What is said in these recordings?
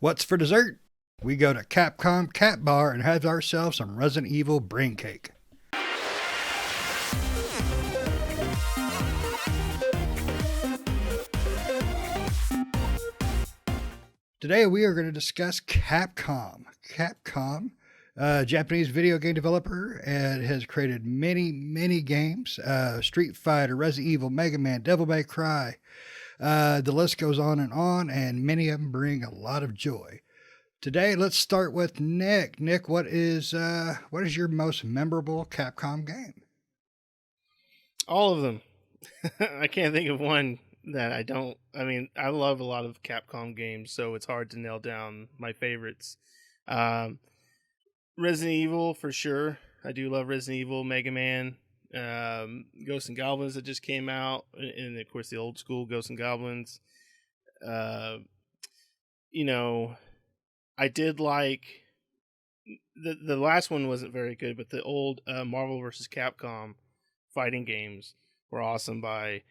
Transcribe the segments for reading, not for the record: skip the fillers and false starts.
What's for dessert? We go to Capcom Cat Bar and have ourselves some Resident Evil brain cake. Today we are going to discuss Capcom. Capcom, a Japanese video game developer, and has created many games. Street Fighter, Resident Evil, Mega Man, Devil May Cry. The list goes on, and many of them bring a lot of joy. Today, let's start with Nick. Nick, what is your most memorable Capcom game? All of them. I can't think of one that I don't. I mean, I love a lot of Capcom games, so it's hard to nail down my favorites. Resident Evil for sure. I do love Resident Evil, Mega Man, Ghosts and Goblins that just came out, and of course the old school Ghosts and Goblins. You know, I did like the last one wasn't very good, but the old Marvel vs. Capcom fighting games were awesome by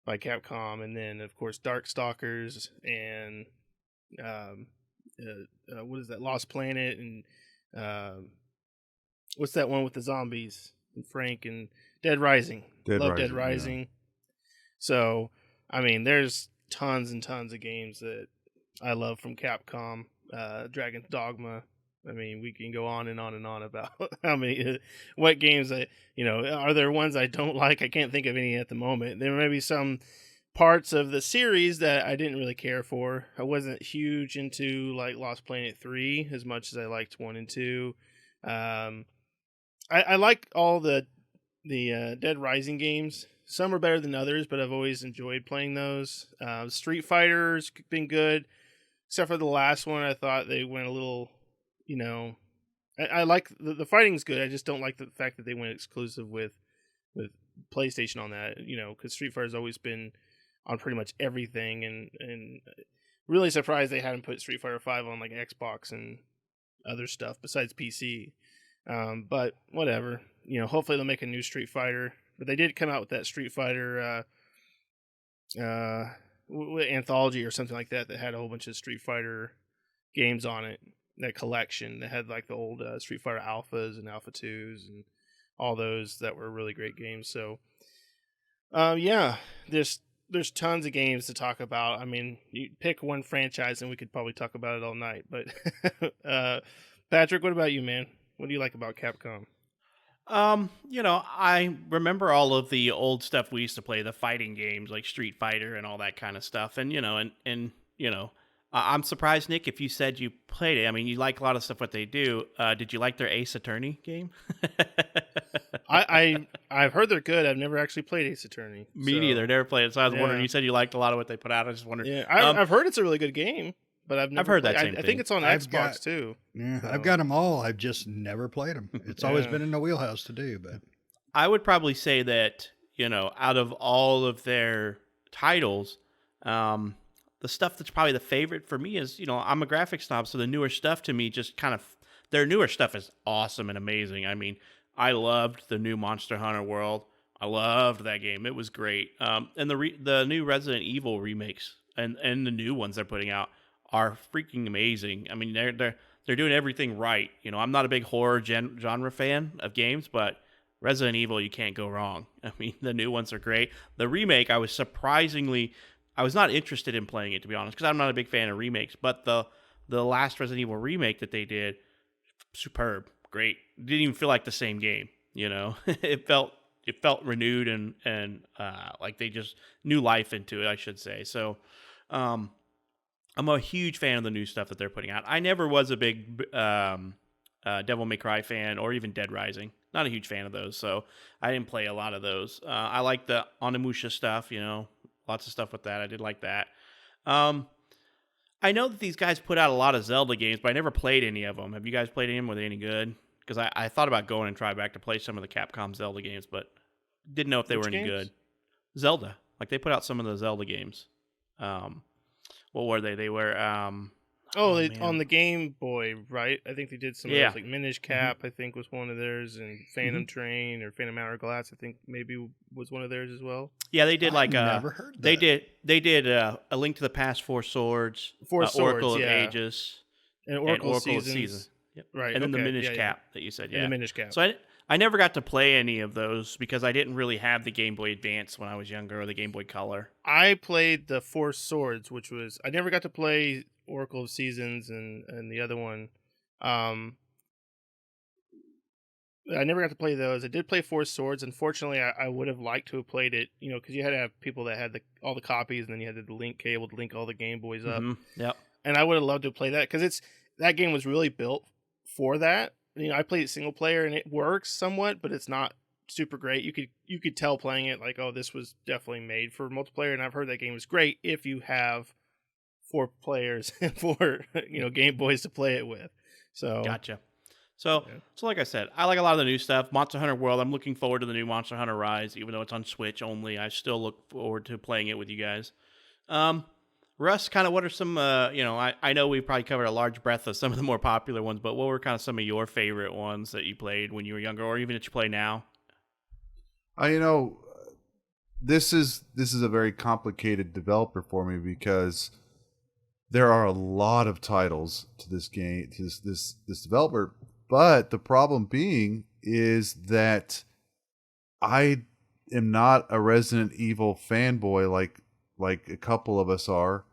Capcom, and then of course Darkstalkers and what is that, Lost Planet, and what's that one with the zombies and Frank, and Dead Rising. Love Dead Rising. Yeah. So I mean, there's tons and tons of games that I love from Capcom. Dragon's Dogma. I mean, we can go on and on and on about how many, what games are there ones I don't like? I can't think of any at the moment. There may be some parts of the series that I didn't really care for. I wasn't huge into like Lost Planet 3 as much as I liked 1 and 2. I like all the Dead Rising games. Some are better than others, but I've always enjoyed playing those. Street Fighter's been good, except for the last one. I thought they went a little... I like the fighting's good. I just don't like the fact that they went exclusive with PlayStation on that. Because Street Fighter's always been on pretty much everything, and really surprised they haven't put Street Fighter 5 on like Xbox and other stuff besides PC. But whatever. Hopefully they'll make a new Street Fighter. But they did come out with that Street Fighter anthology or something like that had a whole bunch of Street Fighter games on it. That collection that had like the old Street Fighter Alphas and Alpha 2s and all those that were really great games. So, there's tons of games to talk about. I mean, you pick one franchise and we could probably talk about it all night. But Patrick, what about you, man? What do you like about Capcom? I remember all of the old stuff we used to play, the fighting games like Street Fighter and all that kind of stuff. And, I'm surprised, Nick, if you said you played it. I mean, you like a lot of stuff what they do. Did you like their Ace Attorney game? I've heard they're good. I've never actually played Ace Attorney. Me neither. Never played it. So I was wondering. You said you liked a lot of what they put out. I just wondered. Yeah, I've heard it's a really good game, but I've heard that same thing. I think it's on Xbox too. Yeah, so. I've got them all. I've just never played them. It's always been in the wheelhouse to do. But I would probably say that out of all of their titles, the stuff that's probably the favorite for me is, I'm a graphics snob, so the newer stuff to me just kind of, their newer stuff is awesome and amazing. I mean, I loved the new Monster Hunter World. I loved that game. It was great. And the new Resident Evil remakes and the new ones they're putting out are freaking amazing. I mean, they're doing everything right. I'm not a big horror genre fan of games, but Resident Evil, you can't go wrong. I mean, the new ones are great. The remake, I was not interested in playing it, to be honest, because I'm not a big fan of remakes. But the last Resident Evil remake that they did, superb, great. Didn't even feel like the same game. It felt renewed and like they just new life into it, I should say. So, I'm a huge fan of the new stuff that they're putting out. I never was a big Devil May Cry fan or even Dead Rising. Not a huge fan of those, so I didn't play a lot of those. I like the Onimusha stuff, lots of stuff with that. I did like that. I know that these guys put out a lot of Zelda games, but I never played any of them. Have you guys played any of them? Were they any good? Because I thought about going and try back to play some of the Capcom Zelda games, but didn't know if they were any good. Zelda. Like, they put out some of the Zelda games. What were they? They were... Oh, Oh on man. the Game Boy, right? I think they did some of Yeah. those, like Minish hmm Cap. I think was one of theirs, and hmm Phantom Train or Phantom Hourglass. I think maybe was one of theirs as well. Yeah, they did I like never heard they that. did they did A Link to the Past, Four Swords, Four Oracle Swords, of yeah, Ages, and and Oracle Oracle of Season. Seasons. Yep. Right. And then the Okay. Minish Yeah. Yeah. Cap that you said, And the yeah. Minish Cap. So I never got to play any of those because I didn't really have the Game Boy Advance when I was younger, or the Game Boy Color. I played the Four Swords, which was I never got to play Oracle of Seasons and the other one. Um, I never got to play those. I did play Four Swords. Unfortunately, I would have liked to have played it, because you had to have people that had all the copies, and then you had the link cable to link all the Game Boys up. Yep. And I would have loved to play that because that game was really built for that. I played it single player, and it works somewhat, but it's not super great. You could tell playing it like, oh, this was definitely made for multiplayer. And I've heard that game is great if you have 4 players and 4 Game Boys to play it with. So Gotcha. So, yeah. so like I said, I like a lot of the new stuff. Monster Hunter World, I'm looking forward to the new Monster Hunter Rise, even though it's on Switch only. I still look forward to playing it with you guys. Russ, kind of what are some, I know we probably covered a large breadth of some of the more popular ones, but what were kind of some of your favorite ones that you played when you were younger, or even that you play now? You know, this is a very complicated developer for me because there are a lot of titles to this game, to this developer. But the problem being is that I am not a Resident Evil fanboy like a couple of us are.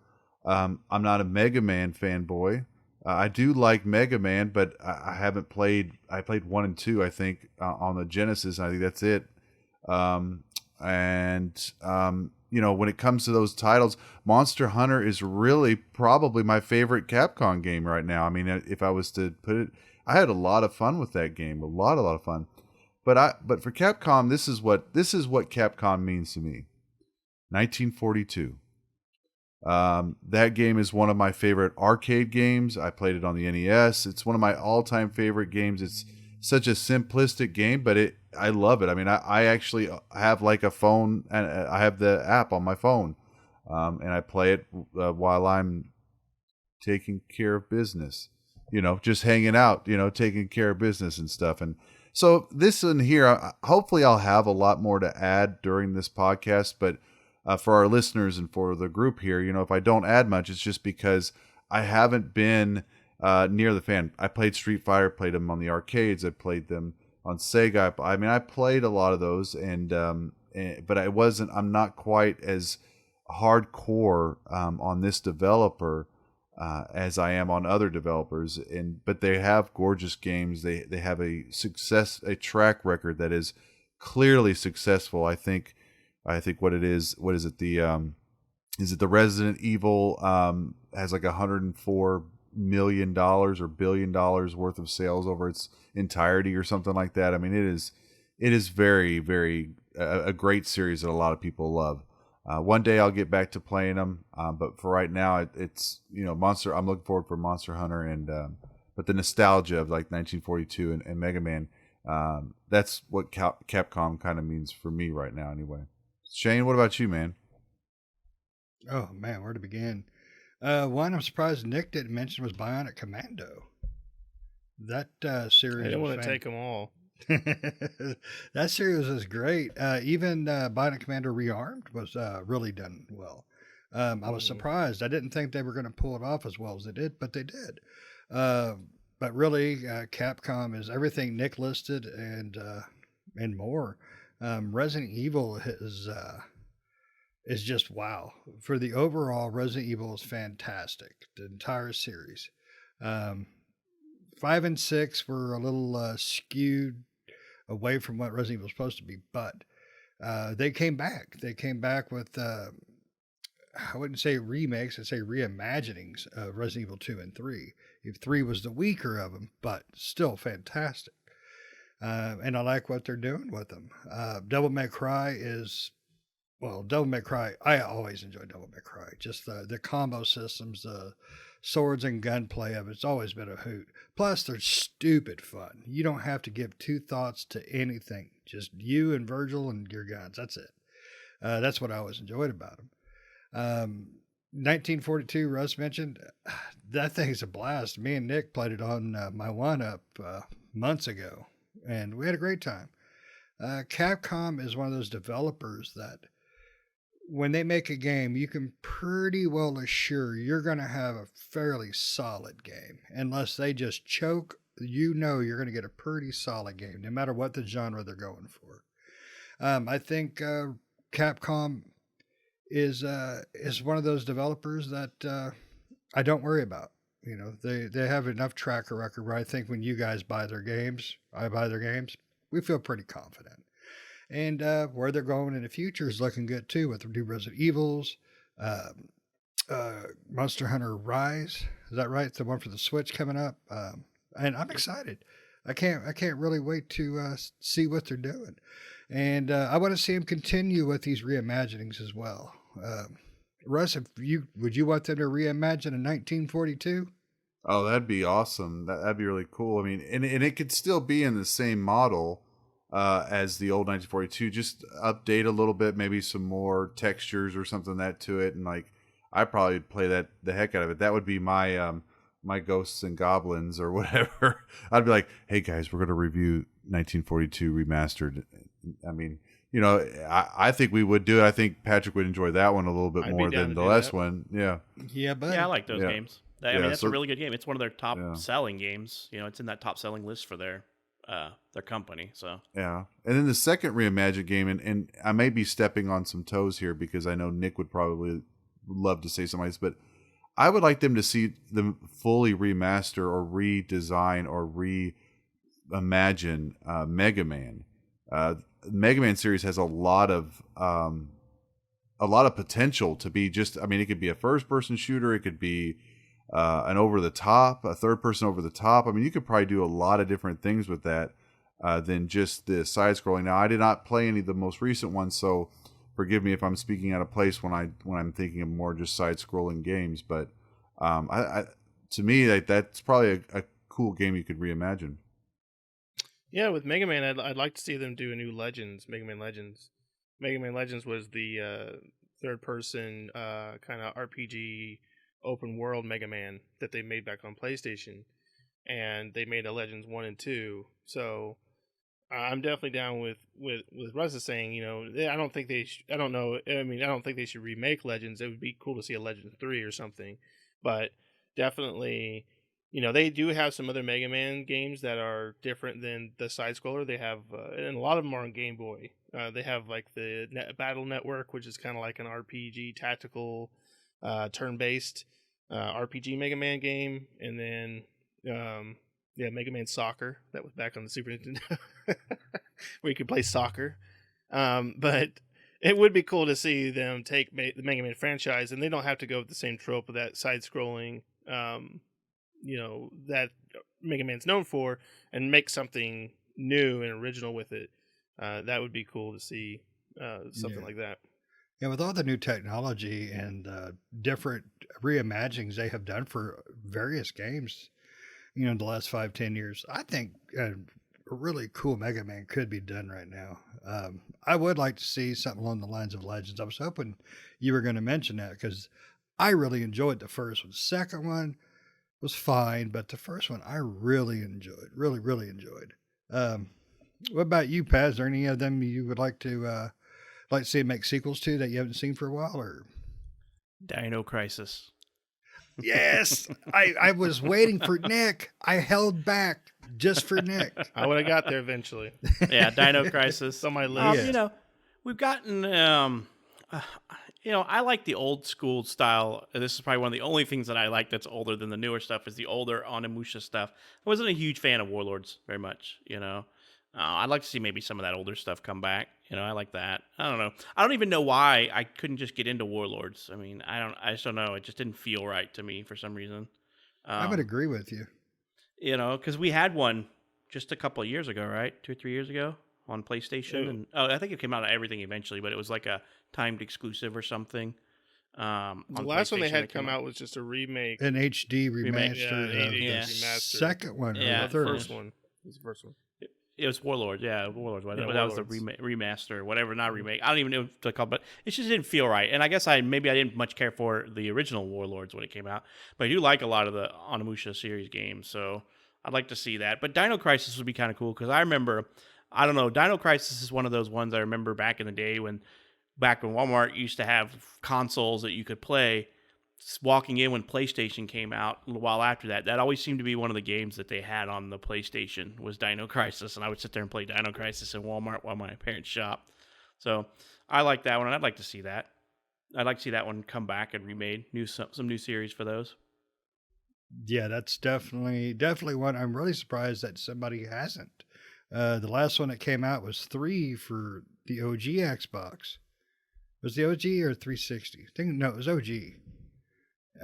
I'm not a Mega Man fanboy. I do like Mega Man, but I haven't played. I played 1 and 2, I think, on the Genesis. And I think that's it. When it comes to those titles, Monster Hunter is really probably my favorite Capcom game right now. I mean, if I was to put it, I had a lot of fun with that game, a lot of fun. But for Capcom, this is what Capcom means to me. 1942. That game is one of my favorite arcade games. I played it on the NES. It's one of my all-time favorite games. It's such a simplistic game, but I love it. I mean, I actually have like a phone, and I have the app on my phone, and I play it while I'm taking care of business. Just hanging out. Taking care of business and stuff. And so this in here, hopefully, I'll have a lot more to add during this podcast, but. For our listeners and for the group here, if I don't add much, it's just because I haven't been near the fan. I played Street Fighter, played them on the arcades. I played them on Sega. I mean, I played a lot of those, but I'm not quite as hardcore on this developer as I am on other developers. But they have gorgeous games. They have a track record that is clearly successful. I think what it is, is it the Resident Evil has like $104 million or $1 billion worth of sales over its entirety or something like that. I mean, it is very, very a great series that a lot of people love. One day I'll get back to playing them, but for right now it's Monster. I'm looking forward for Monster Hunter but the nostalgia of like 1942 and Mega Man. That's what Capcom kind of means for me right now, anyway. Shane, what about you, man? Oh man, where to begin? One I'm surprised Nick didn't mention was Bionic Commando. That series. I didn't want to take them all. That series was great. Even Bionic Commando Rearmed was really done well. I was surprised. I didn't think they were going to pull it off as well as they did, but they did. But really, Capcom is everything Nick listed and more. Resident Evil is just wow. For the overall, Resident Evil is fantastic. The entire series. 5 and 6 were a little skewed away from what Resident Evil was supposed to be, but they came back. They came back with I wouldn't say remakes, I'd say reimaginings of Resident Evil 2 and 3. If 3 was the weaker of them, but still fantastic. And I like what they're doing with them. Devil May Cry Devil May Cry, I always enjoy Devil May Cry. Just the combo systems, the swords and gunplay of it's always been a hoot. Plus, they're stupid fun. You don't have to give two thoughts to anything. Just you and Virgil and your guns. That's it. That's what I always enjoyed about them. 1942, Russ mentioned, that thing's a blast. Me and Nick played it on my one up months ago, and we had a great time. Capcom is one of those developers that when they make a game, you can pretty well assure you're going to have a fairly solid game. Unless they just choke, you know you're going to get a pretty solid game, no matter what the genre they're going for. I think Capcom is one of those developers that I don't worry about. You know, they have enough track record where I think when you guys buy their games, I buy their games, we feel pretty confident. And where they're going in the future is looking good too, with the new Resident Evils, Monster Hunter Rise. Is that right? The one for the Switch coming up, and I'm excited. I can't really wait to see what they're doing, and I want to see them continue with these reimaginings as well. Russ, would you want them to reimagine in 1942? Oh, that'd be awesome. That'd be really cool. I mean, and it could still be in the same model as the old 1942. Just update a little bit, maybe some more textures or something that to it, and like I probably play the heck out of it. That would be my my Ghosts and Goblins or whatever. I'd be like, hey guys, we're gonna review 1942 remastered. I mean, you know, I think we would do it. I think Patrick would enjoy that one a little bit more than the last one. Yeah. Yeah, but Yeah, I like those Yeah. games. I mean, that's a really good game. It's one of their top Yeah. selling games. You know, it's in that top selling list for their company. So Yeah. And then the second reimagined game, and I may be stepping on some toes here because I know Nick would probably love to say something else, but I would like them to see them fully remaster or redesign or reimagine Mega Man. Mega Man series has a lot of potential to be just. I mean, it could be a first-person shooter. It could be an over-the-top, a third-person over-the-top. I mean, you could probably do a lot of different things with that than just the side-scrolling. Now, I did not play any of the most recent ones, so forgive me if I'm speaking out of place when I'm thinking of more just side-scrolling games. But to me, that's probably a cool game you could reimagine. Yeah, with Mega Man, I'd like to see them do a new Legends, Mega Man Legends. Mega Man Legends was the third-person kind of RPG open world Mega Man that they made back on PlayStation, and they made a Legends 1 and 2. So I'm definitely down with Russ is saying. You know, I don't think they. I don't know. I mean, I don't think they should remake Legends. It would be cool to see a Legends 3 or something, but definitely. You know, they do have some other Mega Man games that are different than the side scroller. They have, and a lot of them are on Game Boy. They have like the Battle Network, which is kind of like an RPG tactical, turn-based RPG Mega Man game, and then Mega Man Soccer that was back on the Super Nintendo, where you could play soccer. But it would be cool to see them take the Mega Man franchise, and they don't have to go with the same trope of that side-scrolling. You know, that Mega Man's known for, and make something new and original with it. That would be cool to see something like that. Yeah, with all the new technology and different reimaginings they have done for various games, you know, in the last 5-10 years, I think a really cool Mega Man could be done right now. I would like to see something along the lines of Legends. I was hoping you were going to mention that because I really enjoyed the first one. The second one was fine, but the first one I really enjoyed. Really enjoyed. What about you, Pat? Is there any of them you would like to see make sequels to that you haven't seen for a while? Or Dino Crisis. Yes, I was waiting for Nick. I held back just for Nick. I would have got there eventually. Yeah, Dino Crisis. It's on my list. You know, we've gotten. You know, I like the old school style. This is probably one of the only things that I like that's older than the newer stuff is the older Onimusha stuff. I wasn't a huge fan of Warlords very much, you know. I'd like to see maybe some of that older stuff come back. You know, I like that. I don't know. I don't even know why I couldn't just get into Warlords. I mean, I just don't know. It just didn't feel right to me for some reason. I would agree with you. You know, because we had one just a couple of years ago, right? 2 or 3 years ago on PlayStation. And I think it came out on everything eventually, but it was like a timed exclusive or something. The last one they had come out was just a remake. An HD remaster. Yeah, Remastered. remastered. Second one. Yeah, Or the third first one. It was the first one. It was Warlords, yeah, Warlords. Yeah, That was the Warlords. remaster, or whatever, not remake. I don't even know what to call it, but it just didn't feel right. And I guess maybe I didn't much care for the original Warlords when it came out, but I do like a lot of the Onimusha series games, so I'd like to see that. But Dino Crisis would be kind of cool because I remember, I don't know, Dino Crisis is one of those ones I remember back in the day back when Walmart used to have consoles that you could play. Walking in when PlayStation came out a little while after that, that always seemed to be one of the games that they had on the PlayStation was Dino Crisis, and I would sit there and play Dino Crisis in Walmart while my parents shop. So I like that one, and I'd like to see that. I'd like to see that one come back and remade, some new series for those. Yeah, that's definitely one. I'm really surprised that somebody hasn't. The last one that came out was 3 for the OG Xbox. Was the OG or 360? No, it was OG.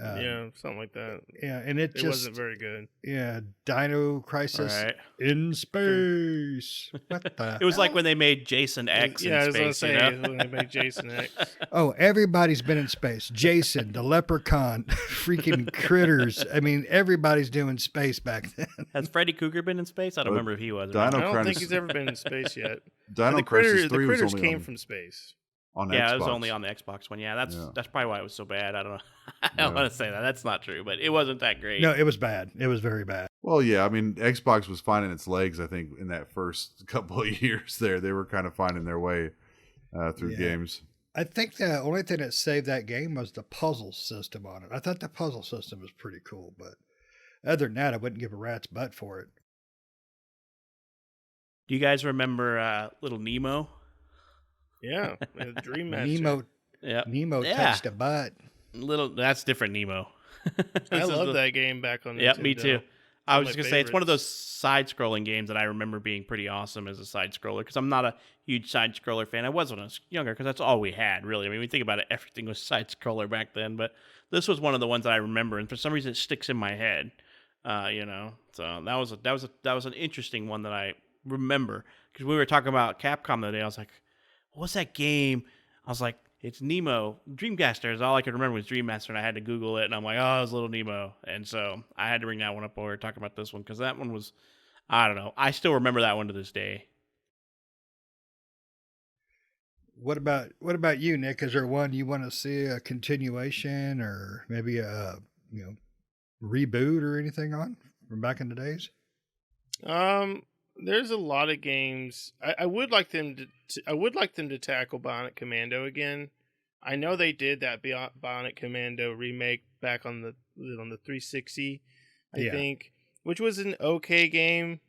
Yeah, something like that. Yeah, and it just wasn't very good. Yeah, Dino Crisis All right. in space. What the? It was like hell? when they made Jason X Yeah, I in was gonna space. say You know? when they made Jason X. Oh, everybody's been in space. Jason, the leprechaun, freaking critters. I mean, everybody's doing space back then. Has Freddy Krueger been in space? I don't remember if he was. Or Dino not. I don't Crisis- think he's ever been in space yet. Dino the Crisis 3 the was critters only came on, from space. on Yeah, Xbox. it was only on the Xbox one. Yeah, that's Yeah. that's probably why it was so bad. I don't know. I don't Yeah. want to say that. That's not true, but it wasn't that great. No, it was bad. It was very bad. Well, yeah, I mean, Xbox was finding its legs, I think, in that first couple of years there. They were kind of finding their way through Yeah. games. I think the only thing that saved that game was the puzzle system on it. I thought the puzzle system was pretty cool, but other than that, I wouldn't give a rat's butt for it. Do you guys remember Little Nemo? Yeah, the Dream Master. Nemo Yeah. touched a butt. That's different Nemo. I This is love the- that game back on. Yeah, Nintendo. me too. I One was of just my gonna say it's one of those favorites. side-scrolling games that I remember being pretty awesome as a side-scroller because I'm not a huge side-scroller fan. I was when I was younger because that's all we had, really. I mean, when you think about it, everything was side-scroller back then. But this was one of the ones that I remember, and for some reason, it sticks in my head. So that was an interesting one that I remember because we were talking about Capcom the other day. I was like, "What's that game?" I was like, "It's Nemo." Dreamcast is all I could remember was Dreammaster, and I had to Google it, and I'm like, "Oh, it was Little Nemo," and so I had to bring that one up while we were talking about this one because that one was, I don't know, I still remember that one to this day. What about you, Nick? Is there one you want to see a continuation or maybe a reboot or anything on from back in the days? There's a lot of games. I would like them to tackle Bionic Commando again. I know they did that Bionic Commando remake back on the 360, I think, which was an okay game.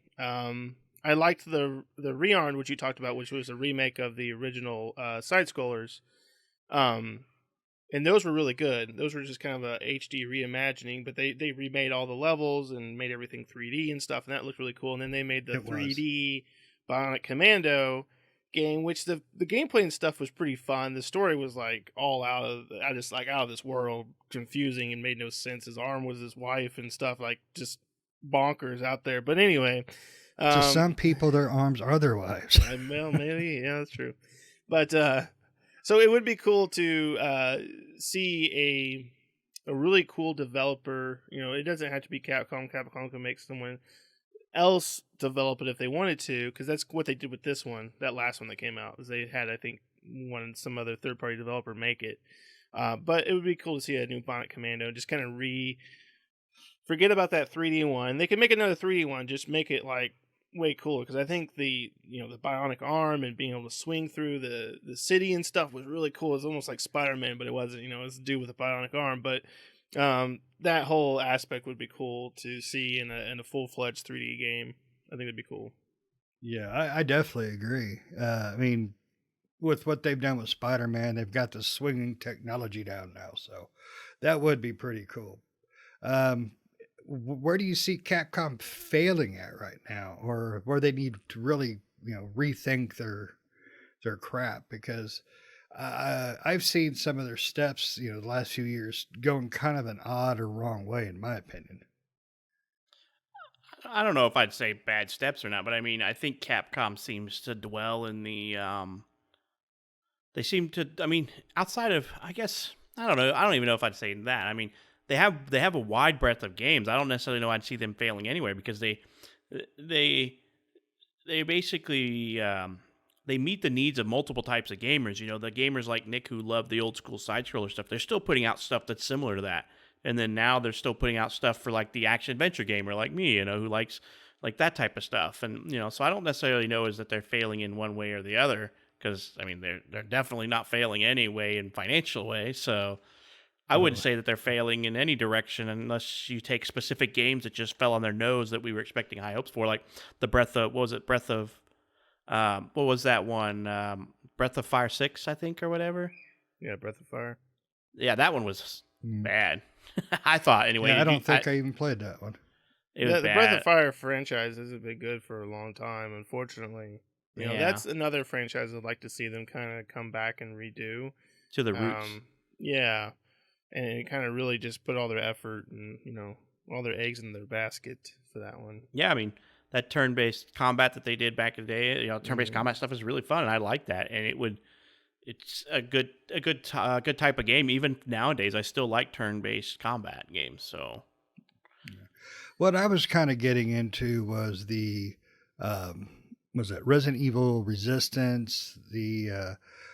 I liked the Rearmed, which you talked about, which was a remake of the original side scrollers. And those were really good. Those were just kind of a HD reimagining, but they remade all the levels and made everything 3D and stuff, and that looked really cool. And then they made the 3D Bionic Commando game, which the gameplay and stuff was pretty fun. The story was like all out of this world, confusing and made no sense. His arm was his wife and stuff, like just bonkers out there. But anyway, To some people, their arms are their wives. well, maybe, yeah, that's true. But so it would be cool to see a really cool developer. It doesn't have to be Capcom. Capcom can make someone else develop it if they wanted to, because that's what they did with this one. That last one that came out, is they had, I think, some other third party developer make it. But it would be cool to see a new Bionic Commando. Just kind of forget about that 3D one. They can make another 3D one. Just make it like way cooler, because I think the bionic arm and being able to swing through the city and stuff was really cool. It was almost like Spider-Man, but it wasn't. It was a dude with a bionic arm. But that whole aspect would be cool to see in a full-fledged 3D game. I think it'd be cool. Yeah, I definitely agree. I mean, with what they've done with Spider-Man, they've got the swinging technology down now, so that would be pretty cool. Where do you see Capcom failing at right now, or where they need to really, rethink their crap? Because I've seen some of their steps, the last few years going kind of an odd or wrong way, in my opinion. I don't know if I'd say bad steps or not, but I mean, I think Capcom seems to dwell in the. They seem to. I mean, outside of, I guess, I don't know. I don't even know if I'd say that. I mean, they have a wide breadth of games. I don't necessarily know I'd see them failing anywhere because they they basically they meet the needs of multiple types of gamers. You know, the gamers like Nick who love the old school side scroller stuff. They're still putting out stuff that's similar to that, and then now they're still putting out stuff for like the action adventure gamer like me, you know, who likes like that type of stuff. And you know, so I don't necessarily know is that they're failing in one way or the other, because I mean they're definitely not failing anyway in financial way. So I wouldn't say that they're failing in any direction unless you take specific games that just fell on their nose that we were expecting high hopes for, like the Breath of what was it? Breath of what was that one? Breath of Fire 6, I think, or whatever. Yeah, Breath of Fire. Yeah, that one was bad. I thought anyway. Yeah, I don't think I even played that one. It was The bad. Breath of Fire franchise hasn't been good for a long time, unfortunately. You know, Yeah. that's another franchise I'd like to see them kind of come back and redo. To the roots. Yeah, and kind of really just put all their effort and, you know, all their eggs in their basket for that one. Yeah, I mean, that turn-based combat that they did back in the day, you know, turn-based combat stuff is really fun, and I like that. And it's a good type of game. Even nowadays, I still like turn-based combat games. So, What I was kind of getting into was the was it Resident Evil Resistance?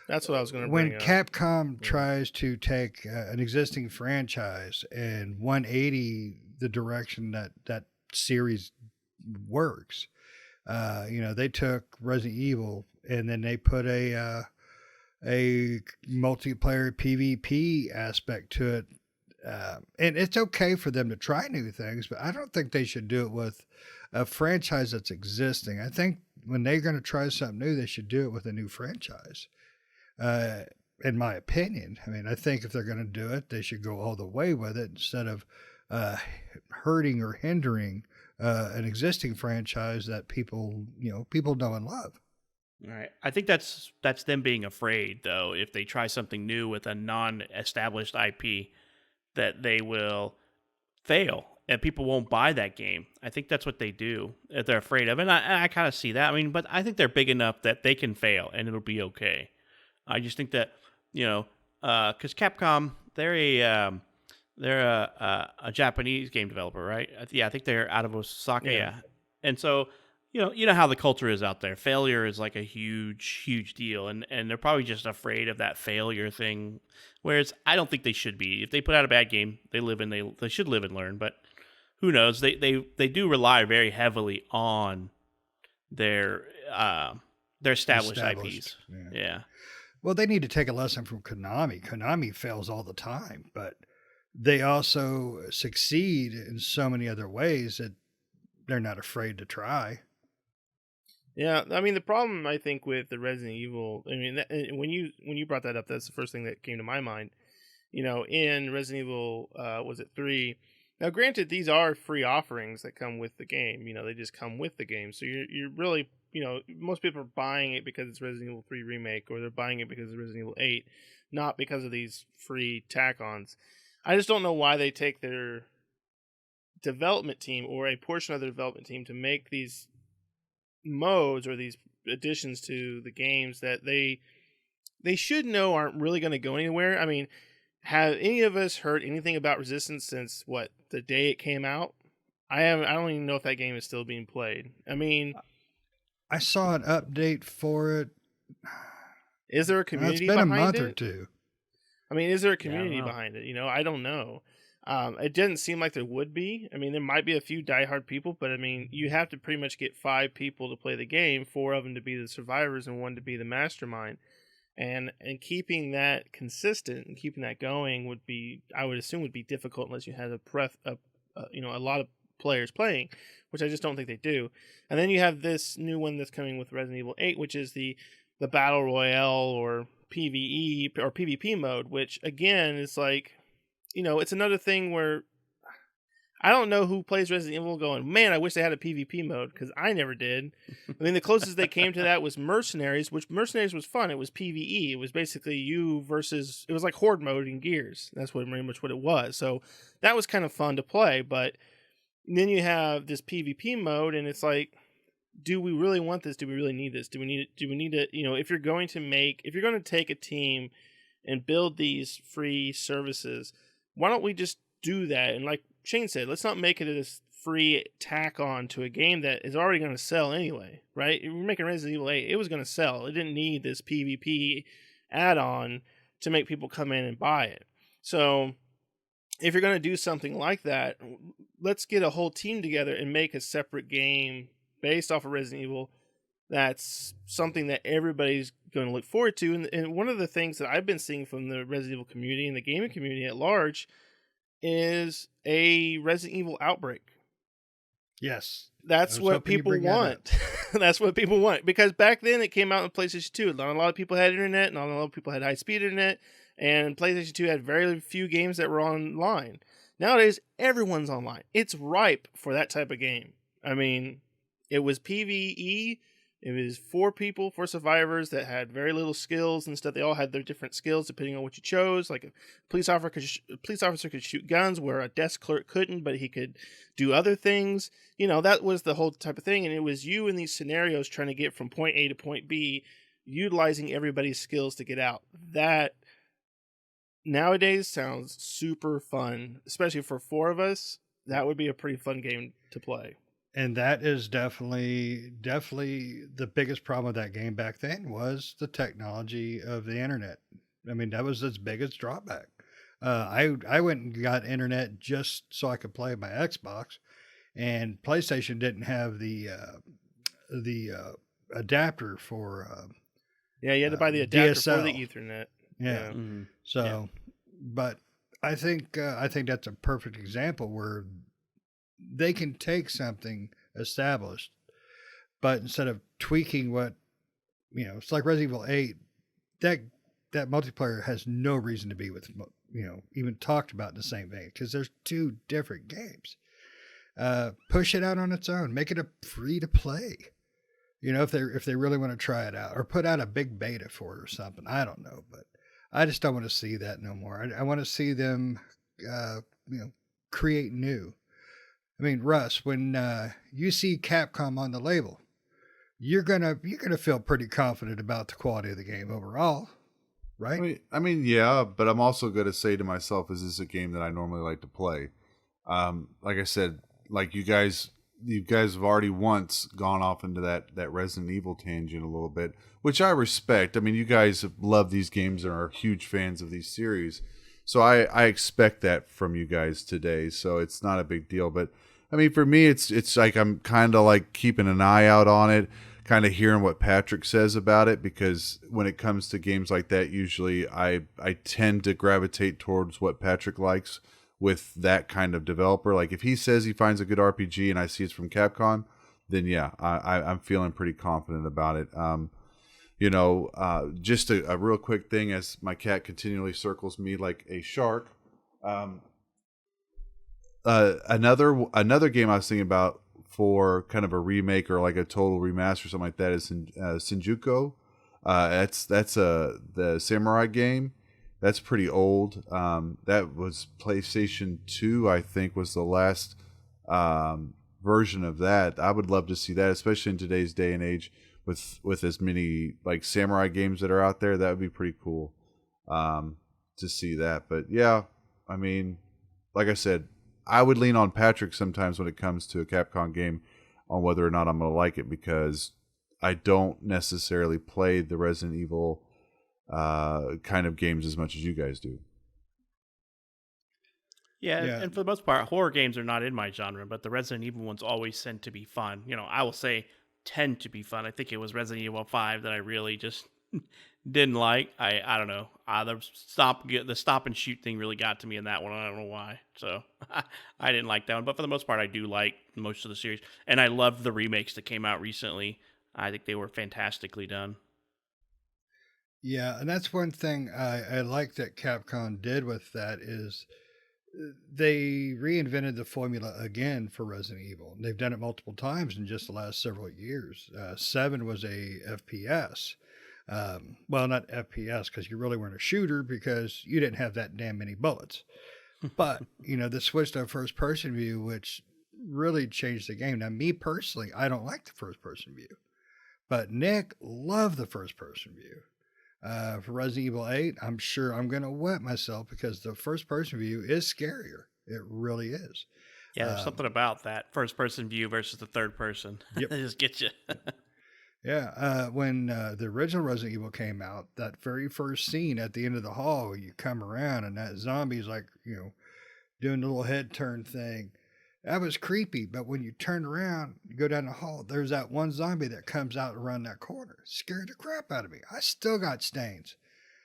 That's what I was going to when bring up. Capcom tries to take an existing franchise and 180 the direction that series works. You know, they took Resident Evil and then they put a multiplayer PvP aspect to it. And it's okay for them to try new things, but I don't think they should do it with a franchise that's existing. I think when they're going to try something new, they should do it with a new franchise. In my opinion, I mean, I think if they're going to do it, they should go all the way with it instead of hurting or hindering an existing franchise that people know and love. all right, I think that's them being afraid, though, if they try something new with a non-established IP, that they will fail and people won't buy that game. I think that's what they do. If they're afraid of it. And I kind of see that. I mean, but I think they're big enough that they can fail and it'll be okay. I just think that, you know, because Capcom, they're a Japanese game developer, right? Yeah, I think they're out of Osaka. Yeah. And so, you know how the culture is out there. Failure is like a huge deal, and they're probably just afraid of that failure thing. Whereas I don't think they should be. If they put out a bad game, they should live and learn. But who knows? They do rely very heavily on their established IPs. Yeah. Well, they need to take a lesson from Konami. Konami fails all the time, but they also succeed in so many other ways that they're not afraid to try. Yeah, I mean, the problem I think with the Resident Evil, I mean, when you brought that up, that's the first thing that came to my mind. You know, in Resident Evil, was it 3? Now, granted, these are free offerings that come with the game. You know, they just come with the game, so you're really, you know, most people are buying it because it's Resident Evil 3 remake, or they're buying it because it's Resident Evil 8, not because of these free tack-ons. I just don't know why they take their development team or a portion of the development team to make these modes or these additions to the games that they should know aren't really going to go anywhere. I mean, have any of us heard anything about Resistance since the day it came out? I don't even know if that game is still being played. I mean, I saw an update for it. Is there a community It's been behind a month it? or two. I mean, is there a community I don't know. behind it? You know, I don't know. It doesn't seem like there would be. I mean, there might be a few diehard people, but I mean, you have to pretty much get 5 people to play the game, 4 of them to be the survivors and 1 to be the mastermind. And keeping that consistent and keeping that going would be, I would assume, would be difficult unless you had a lot of players playing, which I just don't think they do. And then you have this new one that's coming with Resident Evil 8, which is the Battle Royale or PvE or PvP mode, which again is like, you know, it's another thing where I don't know who plays Resident Evil going, man, I wish they had a PvP mode, because I never did. I mean, the closest they came to that was Mercenaries, which Mercenaries was fun. It was PvE. It was basically you versus, it was like Horde mode in Gears. That's pretty much what it was. So that was kind of fun to play. But then you have this PvP mode, and it's like, do we really want this? Do we really need this? Do we need to, you know, if you're going to take a team and build these free services, why don't we just do that? And like Shane said, let's not make it a free tack on to a game that is already going to sell anyway, right? If you're making Resident Evil 8, it was going to sell. It didn't need this PvP add-on to make people come in and buy it. So if you're going to do something like that, let's get a whole team together and make a separate game based off of Resident Evil. That's something that everybody's going to look forward to. And one of the things that I've been seeing from the Resident Evil community and the gaming community at large is a Resident Evil Outbreak. Yes. That's what people want. That's what people want. Because back then it came out on PlayStation 2. Not a lot of people had internet. Not a lot of people had high-speed internet. And PlayStation 2 had very few games that were online. Nowadays, everyone's online. It's ripe for that type of game. I mean, it was PvE. It was 4 people, 4 survivors that had very little skills and stuff. They all had their different skills depending on what you chose. Like a police officer could shoot guns where a desk clerk couldn't, but he could do other things. You know, that was the whole type of thing. And it was you in these scenarios trying to get from point A to point B, utilizing everybody's skills to get out. That nowadays sounds super fun, especially for 4 of us. That would be a pretty fun game to play. And that is definitely the biggest problem with that game back then was the technology of the internet. I mean, that was its biggest drawback. I went and got internet just so I could play my Xbox, and PlayStation didn't have the adapter for. Yeah, you had to buy the adapter DSL. for the Ethernet. Yeah. Mm-hmm. So, but I think that's a perfect example where they can take something established, but instead of tweaking what, it's like Resident Evil 8, that multiplayer has no reason to be with, even talked about in the same vein, because there's 2 different games. Push it out on its own, make it a free to play, if they really want to try it out, or put out a big beta for it or something. I don't know, but I just don't want to see that no more. I want to see them, create new. I mean, Russ, when you see Capcom on the label, you're gonna feel pretty confident about the quality of the game overall, right? I mean, yeah, but I'm also going to say to myself, is this a game that I normally like to play? Like I said, like you guys have already once gone off into that Resident Evil tangent a little bit, which I respect. I mean, you guys love these games and are huge fans of these series. So I expect that from you guys today. So it's not a big deal. But I mean, for me, it's like I'm kind of like keeping an eye out on it, kind of hearing what Patrick says about it, because when it comes to games like that, usually I tend to gravitate towards what Patrick likes with that kind of developer. Like if he says he finds a good RPG and I see it's from Capcom, then yeah, I'm feeling pretty confident about it. Just a real quick thing as my cat continually circles me like a shark. Another game I was thinking about for kind of a remake or like a total remaster or something like that is Shinjuku. That's the samurai game. That's pretty old. That was PlayStation 2, I think, was the last version of that. I would love to see that, especially in today's day and age with as many like samurai games that are out there. That would be pretty cool to see that. But yeah, I mean, like I said, I would lean on Patrick sometimes when it comes to a Capcom game on whether or not I'm going to like it, because I don't necessarily play the Resident Evil kind of games as much as you guys do. Yeah, and for the most part, horror games are not in my genre, but the Resident Evil ones always tend to be fun. I will say tend to be fun. I think it was Resident Evil 5 that I really just didn't like. I don't know. The stop and shoot thing really got to me in that one. I don't know why. So I didn't like that one. But for the most part, I do like most of the series. And I love the remakes that came out recently. I think they were fantastically done. Yeah, and that's one thing I like that Capcom did with that is they reinvented the formula again for Resident Evil. They've done it multiple times in just the last several years. 7 was a FPS. Well, not FPS because you really weren't a shooter because you didn't have that damn many bullets. But, they switched to a first-person view, which really changed the game. Now, me personally, I don't like the first-person view. But Nick loved the first-person view. For Resident Evil 8, I'm sure I'm going to wet myself because the first-person view is scarier. It really is. Yeah, there's something about that first-person view versus the third person. Yep. It just gets you. Yeah, when the original Resident Evil came out, that very first scene at the end of the hall, you come around and that zombie's like, doing the little head turn thing. That was creepy, but when you turn around, you go down the hall, there's that one zombie that comes out around that corner. Scared the crap out of me. I still got stains.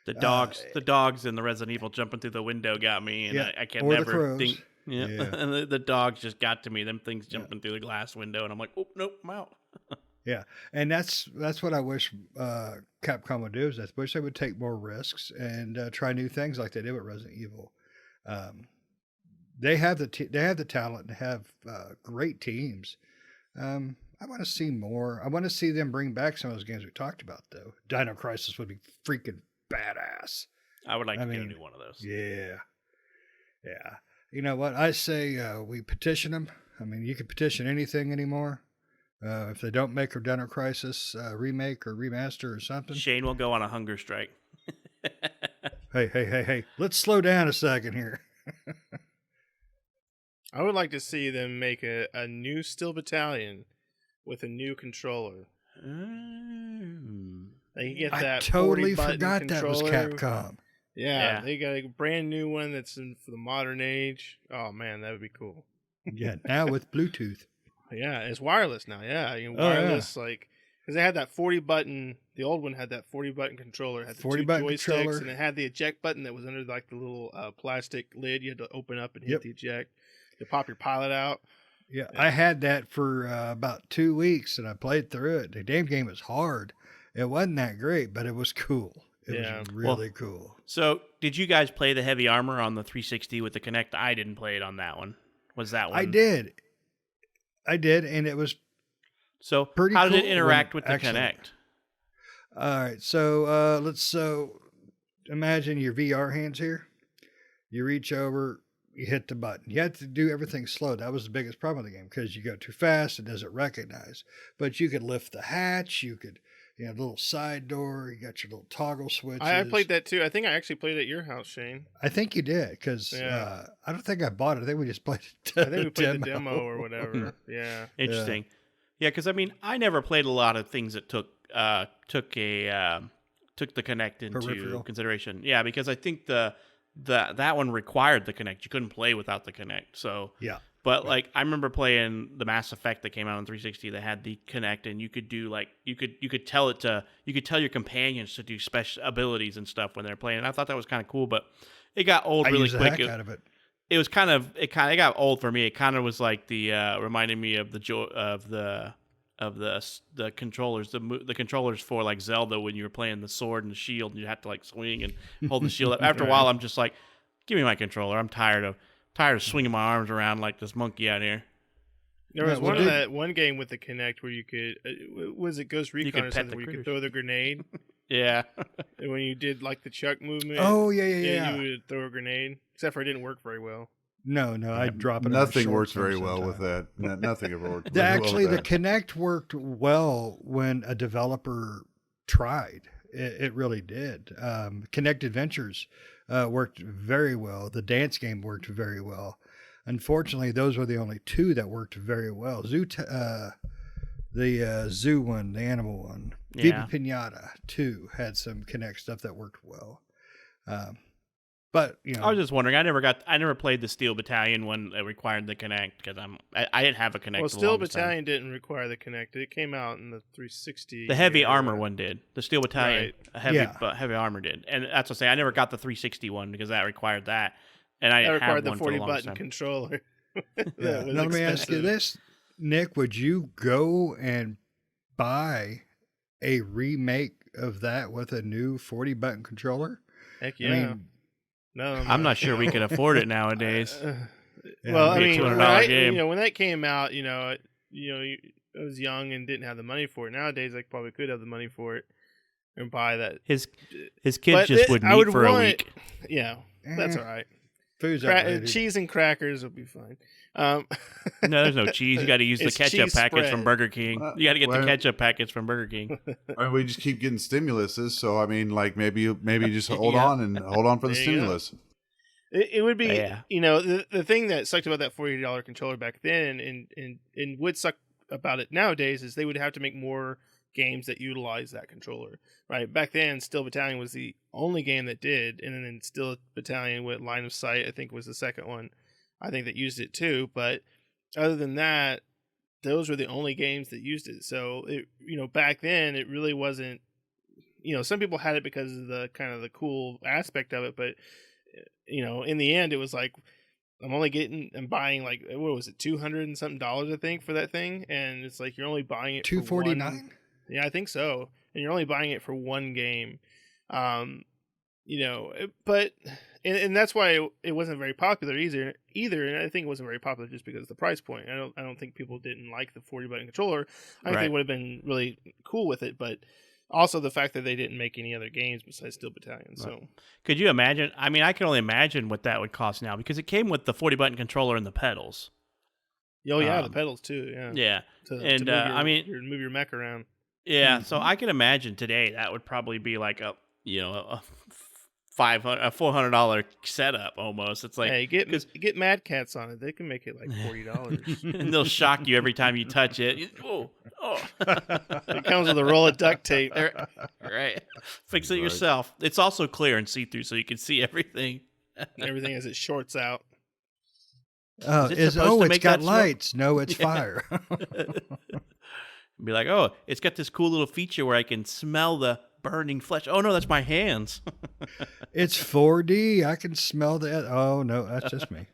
The dogs in the Resident Evil jumping through the window got me, and Yeah, I can or the never crows. think. Yeah, Yeah. and the dogs just got to me. Them things jumping through the glass window, and I'm like, oh nope, I'm out. Yeah, and that's what I wish Capcom would do. Is I wish they would take more risks and try new things like they did with Resident Evil. They have the talent and have great teams. I want to see more. I want to see them bring back some of those games we talked about, though. Dino Crisis would be freaking badass. I would like to get a new one of those. Yeah. You know what? I say we petition them. I mean, you can petition anything anymore. If they don't make a Dino Crisis remake or remaster or something. Shane will go on a hunger strike. Hey. Let's slow down a second here. I would like to see them make a new Steel Battalion with a new controller. They can get I that totally 40-button forgot that was controller. Capcom. Yeah, Yeah. they got a brand new one that's for the modern age. Oh man, that would be cool. Yeah, now with Bluetooth. Yeah, it's wireless now. Yeah, you can Oh, yeah. wireless because they had that 40-button. The old one had that 40-button controller. It had the 40-button two joysticks, controller. and it had the eject button that was under like the little plastic lid. You had to open up and hit Yep. the eject to pop your pilot out. Yeah, I had that for about 2 weeks, and I played through it. The damn game was hard. It wasn't that great, but it was cool. It was really cool. So, did you guys play the heavy armor on the 360 with the Kinect? I didn't play it on that one. Was that one? I did, and it was So, pretty how did it cool interact when- with the excellent. Kinect? All right, so let's imagine your VR hands here. You reach over, you hit the button. You have to do everything slow. That was the biggest problem with the game because you go too fast, it doesn't recognize. But you could lift the hatch, you could, the little side door, you got your little toggle switches. I played that too. I think I actually played it at your house, Shane. I think you did because Yeah. I don't think I bought it. I think we just played it. I think we played the demo or whatever. Yeah. Interesting. Yeah, because I mean, I never played a lot of things that took the Kinect into Peripheral. consideration. Yeah, because I think that one required the Kinect. You couldn't play without the Kinect. So Yeah. But like I remember playing the Mass Effect that came out on 360 that had the Kinect, and you could do like you could tell your companions to do special abilities and stuff when they're playing. And I thought that was kind of cool, but it got old I really used the quick. heck out of it. It was kind of it got old for me. It kind of was like the reminded me of the controllers, the controllers for like Zelda when you were playing the sword and the shield and you had to like swing and hold the shield up. After a while, I'm just like, give me my controller. I'm tired of swinging my arms around like this monkey out here. There was Yeah, well, one game with the Kinect where you could was it Ghost Recon could or pet something the where you could critters. throw the grenade Yeah. and when you did like the Chuck movement. Oh yeah. You would throw a grenade. Except for it didn't work very well. No, I'd drop it. on Nothing the works short very term well with sometime. that. Nothing ever worked. very Actually, well the with that. Kinect worked well when a developer tried. It really did. Kinect Adventures worked very well. The dance game worked very well. Unfortunately, those were the only two that worked very well. The zoo one, the animal one, Yeah. Viva Pinata 2 had some Kinect stuff that worked well. But I was just wondering. I never played the Steel Battalion one that required the Kinect because I didn't have a Kinect. Well, the Steel longest time. Battalion didn't require the Kinect. It came out in the 360. The heavy era. armor one did. The Steel Battalion Yeah. heavy armor did, and that's what I say. I never got the 360 one because that required that, and I That didn't have required the one for the 40 longest button time. controller. Yeah. That was Now let me ask you expensive. this, Nick: would you go and buy a remake of that with a new 40-button controler? Heck I yeah. mean, No, I'm not sure we can afford it nowadays. Yeah, Well, I maybe mean, $200 when game. when that came out, I was young and didn't have the money for it. Nowadays, I probably could have the money for it and buy that. His kids But just wouldn't I eat would for a want- week. Yeah, that's all right. food's outdated. Cheese and crackers will be fine. No, there's no cheese. You got to use the It's ketchup cheese packets from spread. Burger King. You got to get the Well- ketchup packets from Burger King. I mean, we just keep getting stimuluses, so I mean, like maybe you just hold Yeah. on for the There you go. stimulus. It would be, Yeah. the thing that sucked about that $40 controller back then, and would suck about it nowadays, is they would have to make more games that utilize that controller. Right back then, Steel Battalion was the only game that did, and then Steel Battalion with Line of Sight, I think, was the second one. I think that used it too, but other than that, those were the only games that used it. So back then it really wasn't. Some people had it because of the kind of the cool aspect of it, but in the end, it was like I'm buying like, what was it, $200 and something I think for that thing, and it's like you're only buying it for $249. Yeah, I think so, and you're only buying it for one game, but and that's why it wasn't very popular either, and I think it wasn't very popular just because of the price point. I don't think people didn't like the 40-button controller. I think they would have been really cool with it, but also the fact that they didn't make any other games besides Steel Battalion. So Could you imagine? I mean, I can only imagine what that would cost now, because it came with the 40-button controller and the pedals. oh yeah, the pedals too. Yeah, Yeah. to And move your mech around. yeah, so I can imagine today that would probably be like a $400 setup almost. It's like, Hey, get Mad Cats on it. They can make it like $40. and they'll shock you every time you touch it. Oh. It comes with a roll of duct tape. Right. Fix it yourself. It's also clear and see-through, so you can see everything. Everything as it shorts out. Is it supposed to It's make got that smoke? lights. No, it's fire. Be like, oh, it's got this cool little feature where I can smell the burning flesh. Oh no, that's my hands. It's 4D. I can smell that. Oh no, that's just me.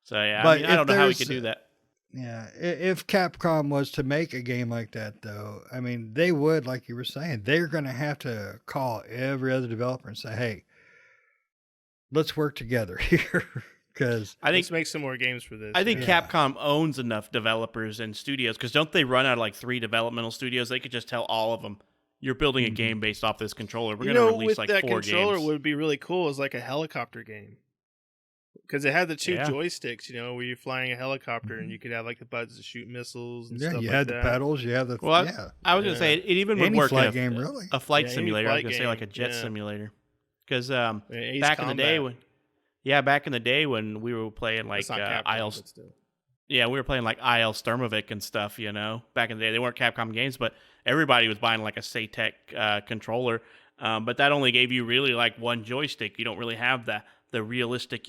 So yeah, But I don't know how we there's, could do that. Yeah, if Capcom was to make a game like that, though, I mean, they would, like you were saying, they're going to have to call every other developer and say, "Hey, let's work together here." Because Let's make some more games for this. I think Yeah. Capcom owns enough developers and studios, because don't they run out of like 3 developmental studios? They could just tell all of them, "You're building a game based off this controller. We're going to release with like that 4 controller games." would be really cool is like a helicopter game. Because it had the 2 Yeah. joysticks, where you're flying a helicopter and you could have like the buttons to shoot missiles and yeah, stuff you like had that. the pedals, you have the Well, yeah. I was going to say it even would Any work flight in game, really. a flight Yeah, any simulator. I was flight going to say like a game, jet yeah. simulator, because Ace back in the day Combat. back in the day when we were playing like It's not Capcom, IL, but still. yeah, we were playing like IL Sturmovik and stuff. Back in the day, they weren't Capcom games, but everybody was buying like a Satec controller. But that only gave you really like one joystick. You don't really have the realistic,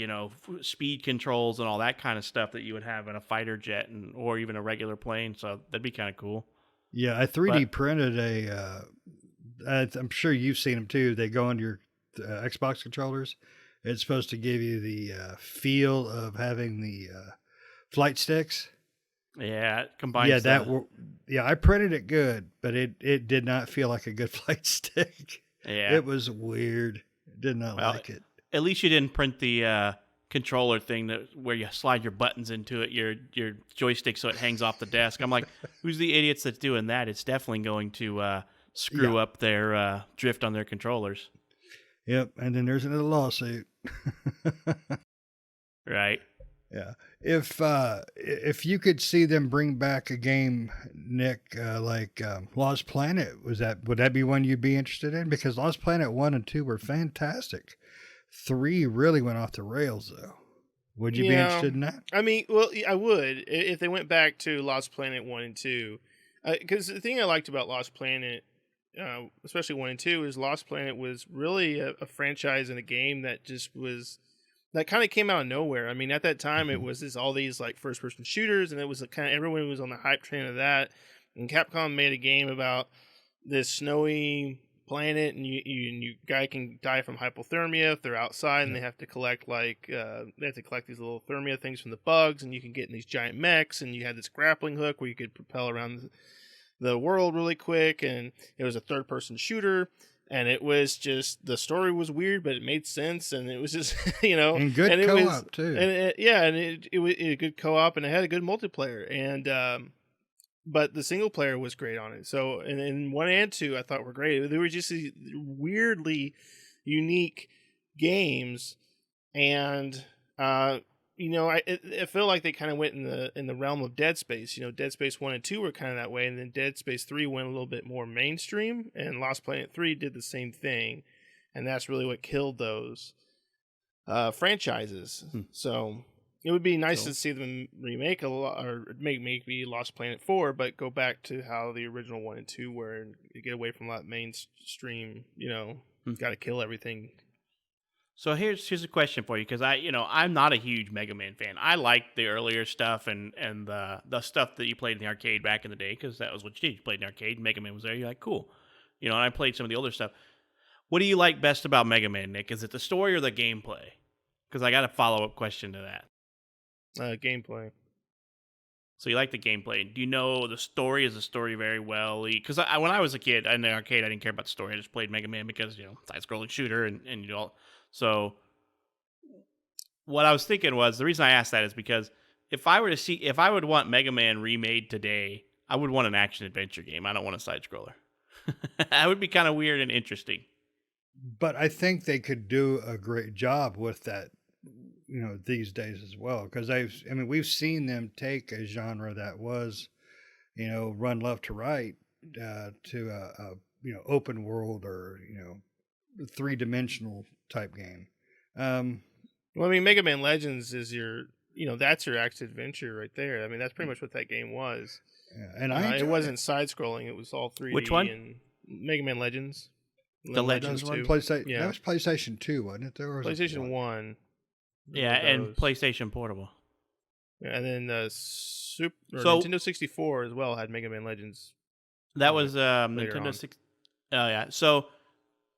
speed controls and all that kind of stuff that you would have in a fighter jet or even a regular plane. So that'd be kind of cool. Yeah, I 3D printed I'm sure you've seen them too. They go on your Xbox controllers. It's supposed to give you the feel of having the flight sticks. Yeah, it combines. Yeah, I printed it good, but it did not feel like a good flight stick. Yeah, It was weird. Did not like it. At least you didn't print the controller thing where you slide your buttons into it, your joystick, so it hangs off the desk. I'm like, who's the idiots that's doing that? It's definitely going to screw up their drift on their controllers. Yep, and then there's another lawsuit. Right. Yeah. If you could see them bring back a game, Nick, like Lost Planet, would that be one you'd be interested in? Because Lost Planet 1 and 2 were fantastic. 3 really went off the rails, though. Would you be interested in that? I mean, well, I would if they went back to Lost Planet 1 and 2. Because the thing I liked about Lost Planet, especially 1 and 2, is Lost Planet was really a franchise and a game that just was... that kind of came out of nowhere. I mean, at that time, it was all these like first-person shooters, and it was kind of everyone was on the hype train of that. And Capcom made a game about this snowy planet, and you guy can die from hypothermia if they're outside, and they have to collect these little thermia things from the bugs, and you can get in these giant mechs, and you had this grappling hook where you could propel around the world really quick, and it was a third-person shooter. And it was just, the story was weird, but it made sense, and it was just, And good and co-op, too. And it was a good co-op, and it had a good multiplayer, and but the single player was great on it. So, and in 1 and 2, I thought were great. They were just these weirdly unique games, and I feel like they kind of went in the realm of Dead Space. Dead Space 1 and 2 were kind of that way, and then Dead Space 3 went a little bit more mainstream, and Lost Planet 3 did the same thing, and that's really what killed those. franchises. So it would be nice to see them remake a lot, or make maybe Lost Planet 4, but go back to how the original 1 and 2 were, and get away from that mainstream. Got to kill everything. So here's a question for you, because I'm not a huge Mega Man fan. I like the earlier stuff and the stuff that you played in the arcade back in the day, because that was what you did. You played in the arcade, Mega Man was there. You're like, cool. And I played some of the older stuff. What do you like best about Mega Man, Nick? Is it the story or the gameplay? Because I got a follow-up question to that. Gameplay. So you like the gameplay. Do you know the story? Is the story very well? Because when I was a kid in the arcade, I didn't care about the story. I just played Mega Man because, side-scrolling shooter and So what I was thinking was, the reason I asked that is because if I would want Mega Man remade today, I would want an action-adventure game. I don't want a side-scroller. That would be kind of weird and interesting. But I think they could do a great job with that, these days as well. Because we've seen them take a genre that was, run left to right to a open world or 3-dimensional type game. Well, Mega Man Legends is that's your action adventure right there. That's pretty much what that game was. Yeah, and it wasn't side scrolling; it was all 3D. Which one? And Mega Man Legends. The Legends one? PlayStation. That was PlayStation 2, wasn't it? PlayStation 1. Yeah, and PlayStation Portable. Yeah, and then Nintendo 64 as well had Mega Man Legends. That was Nintendo 6. Oh yeah. So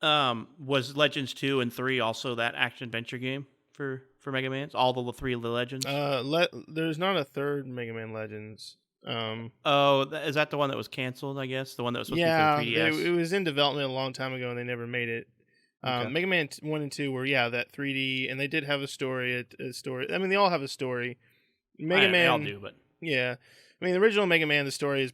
was Legends 2 and 3 also that action adventure game for Mega Man? All the 3 of the Legends? There's not a third Mega Man Legends. Is that the one that was canceled, I guess? The one that was supposed to be for 3DS? It was in development a long time ago and they never made it. Okay. Mega Man 1 and 2 were that 3D, and they did have a story. They all have a story. They all do, but yeah. The original Mega Man, the story is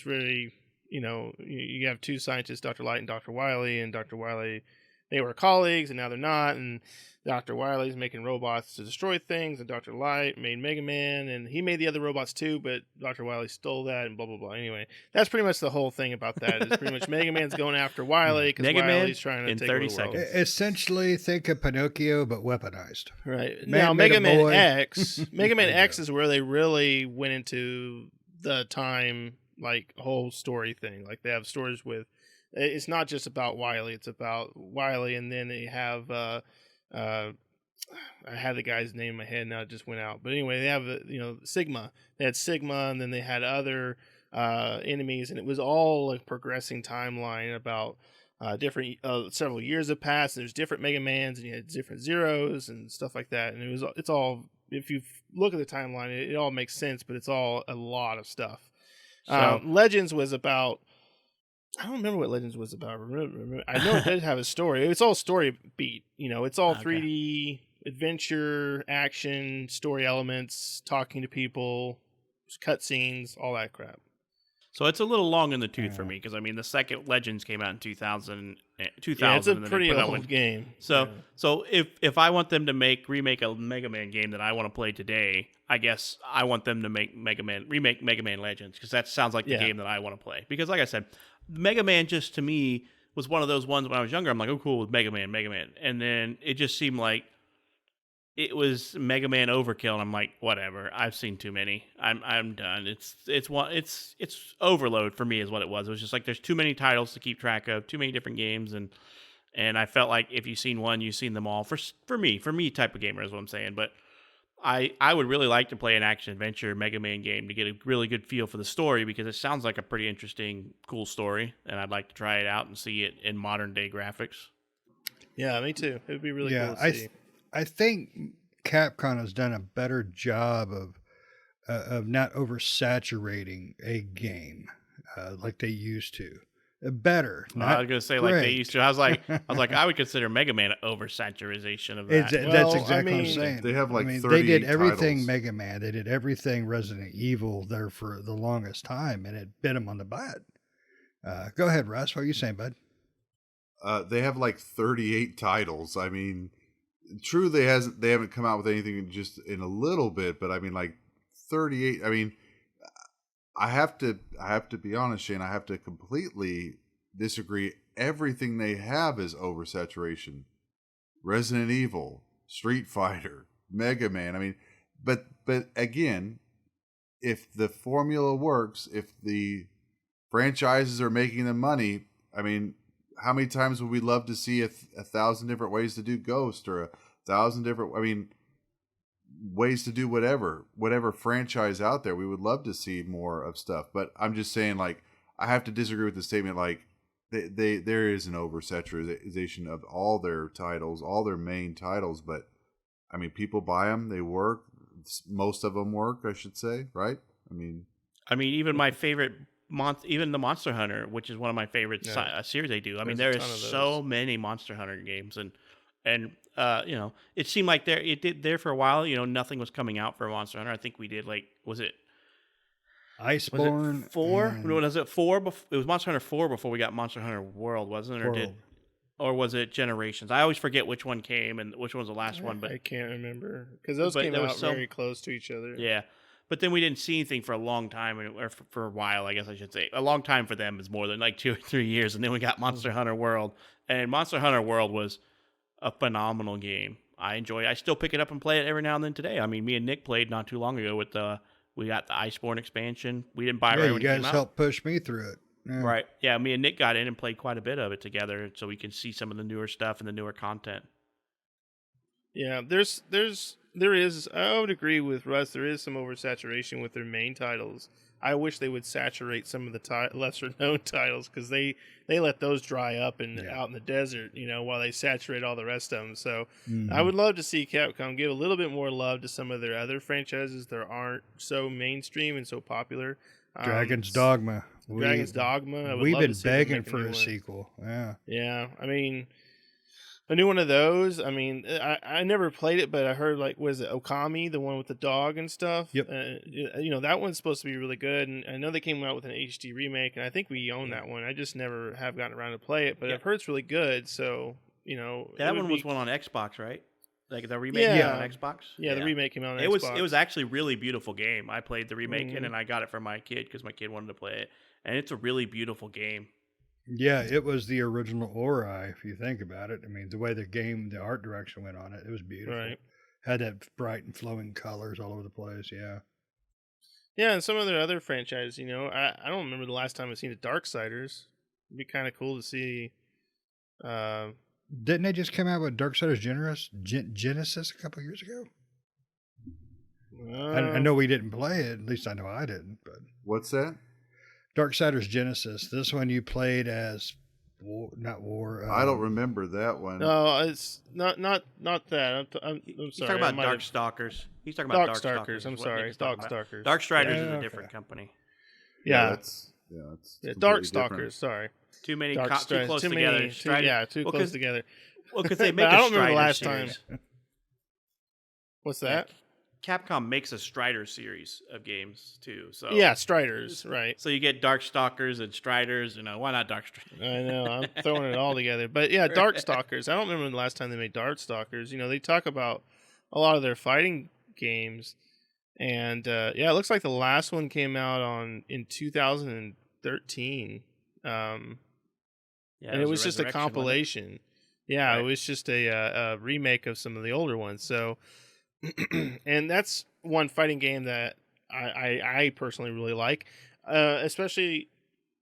really, you have 2 scientists, Dr. Light and Dr. Wily, and Dr. Wily, they were colleagues, and now they're not, and Dr. Wily's making robots to destroy things, and Dr. Light made Mega Man, and he made the other robots too, but Dr. Wily stole that, and blah, blah, blah. Anyway, that's pretty much the whole thing about that. It's pretty much Mega Man's going after Wily, because Wily's trying to take 30 seconds. Essentially, think of Pinocchio, but weaponized. Right. Now, Mega Man X, Mega Man X is where they really went into the time, whole story thing. They have stories with, it's not just about Wily, it's about Wily, and then they have, I had the guy's name in my head, now it just went out. But anyway, they have Sigma. They had Sigma, and then they had other enemies, and it was all a progressing timeline about different. Several years have passed. And there's different Mega Mans, and you had different Zeros and stuff like that. And it's all. If you look at the timeline, it all makes sense, but it's all a lot of stuff. So, Legends was about. I don't remember what Legends was about. I know it did have a story. It's all story beat. It's all 3D adventure, action, story elements, talking to people, cutscenes, all that crap. So it's a little long in the tooth for me because the second Legends came out in 2000. Yeah, it's a pretty old game. So if I want them to remake a Mega Man game that I want to play today, I guess I want them to remake Mega Man Legends, because that sounds like the game that I want to play. Because like I said, Mega Man just to me was one of those ones when I was younger. I'm like, oh, cool, Mega Man. And then it just seemed like it was Mega Man overkill, and I'm like, whatever. I've seen too many. I'm done. It's overload for me is what it was. It was just like there's too many titles to keep track of, too many different games, and I felt like if you've seen one, you've seen them all. For me type of gamer is what I'm saying. But I would really like to play an action-adventure Mega Man game to get a really good feel for the story, because it sounds like a pretty interesting, cool story, and I'd like to try it out and see it in modern-day graphics. Yeah, me too. It would be really cool to see. I think Capcom has done a better job of not oversaturating a game like they used to. Better. I was going to say great. Like they used to. I was like, I would consider Mega Man an oversaturation of that. That's exactly what I'm saying. They have 38 they did everything titles. Mega Man. They did everything Resident Evil there for the longest time, and it bit them on the butt. Go ahead, Russ. What are you saying, bud? They have 38 titles. True, they haven't come out with anything just in a little bit, but 38. I have to be honest, Shane. I have to completely disagree. Everything they have is oversaturation. Resident Evil, Street Fighter, Mega Man. I mean, but again, if the formula works, if the franchises are making the money, I mean, how many times would we love to see a 1,000 different ways to do Ghost, or 1,000 different, I mean, ways to do whatever franchise out there? We would love to see more of stuff. But I'm just saying, like, I have to disagree with the statement. Like, there is an oversaturation of all their titles, all their main titles. But I mean, people buy them, they work. Most of them work, I should say, right? I mean, even my favorite even the Monster Hunter, which is one of my favorite series they do. I mean, there is so many Monster Hunter games, and it seemed like it did there for a while. Nothing was coming out for Monster Hunter. I think we did, like, was it Iceborne? Was it 4? And... Was it 4? It was Monster Hunter 4 before we got Monster Hunter World, wasn't it? Or was it Generations? I always forget which one came and which one was the last one. But I can't remember, because those came out very close to each other. Yeah. But then we didn't see anything for a long time, or for a while, I guess I should say. A long time for them is more than like 2 or 3 years. And then we got Monster Hunter World. And Monster Hunter World was a phenomenal game. I enjoy it. I still pick it up and play it every now and then today. I mean, me and Nick played not too long ago with we got the Iceborne expansion. We didn't buy it right when it came out. You guys helped push me through it. Yeah. Right. Yeah, me and Nick got in and played quite a bit of it together, so we can see some of the newer stuff and the newer content. Yeah, there is, I would agree with Russ, there is some oversaturation with their main titles. I wish they would saturate some of the lesser known titles, because they let those dry up out in the desert, while they saturate all the rest of them. So I would love to see Capcom give a little bit more love to some of their other franchises that aren't so mainstream and so popular. Dragon's Dogma. Dragon's Dogma. We've been begging for a sequel. Yeah. Yeah. I mean, a new one of those. I mean, I never played it, but I heard, like, was it Okami, the one with the dog and stuff? Yep. That one's supposed to be really good, and I know they came out with an HD remake, and I think we own that one. I just never have gotten around to play it, but I've heard it's really good. So that one was one on Xbox, right? Like the remake came out on Xbox. Yeah, the remake came out on Xbox. It was actually a really beautiful game. I played the remake and I got it for my kid because my kid wanted to play it, and it's a really beautiful game. Yeah, it was the original Ori, if you think about it. I mean, the way the art direction went on it was beautiful. Right. Had that bright and flowing colors all over the place, yeah. Yeah, and some of their other franchises, I don't remember the last time I've seen the Darksiders. It'd be kind of cool to see. Didn't they just come out with Darksiders Genesis a couple years ago? I know we didn't play it. At least I know I didn't. But what's that? Darksiders Genesis. This one you played as not war. I don't remember that one. No, it's not that. I'm sorry. He's talking about Darkstalkers. He's talking about Darkstalkers. I'm sorry, Darkstalkers. Darkstriders is a different company. Yeah, that's Darkstalkers. Sorry, too many, too close together. Too close together. Well, because they make. I don't remember the last time. What's that? Capcom makes a Strider series of games too. So yeah, Striders, right? So you get Darkstalkers and Striders. Why not Darkstriders? I know, I'm throwing it all together. But yeah, Darkstalkers. I don't remember the last time they made Darkstalkers. They talk about a lot of their fighting games, and it looks like the last one came out in 2013. And it was just a compilation. Yeah, right. It was just a remake of some of the older ones. So. And that's one fighting game that I personally really like, especially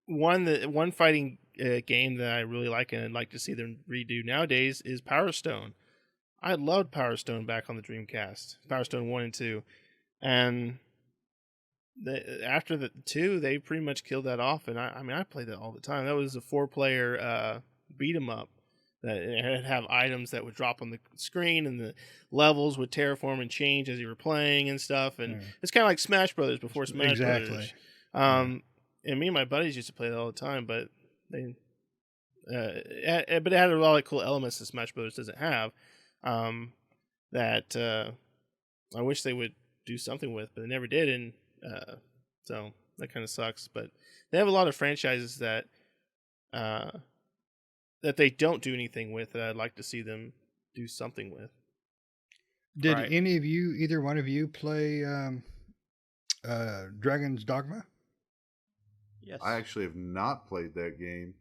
one fighting game that I really like and I'd like to see them redo nowadays is Power Stone. I loved Power Stone back on the Dreamcast, Power Stone 1 and 2, and after the 2 they pretty much killed that off, and I played that all the time. That was a 4-player beat 'em up. That it have items that would drop on the screen, and the levels would terraform and change as you were playing and stuff. And it's kind of like Smash Brothers before Smash Brothers. And me and my buddies used to play that all the time, but but it had a lot of cool elements that Smash Brothers doesn't have. That I wish they would do something with, but they never did, and so that kind of sucks. But they have a lot of franchises that they don't do anything with that I'd like to see them do something with. Did any of you, either one of you, play Dragon's Dogma? Yes. I actually have not played that game.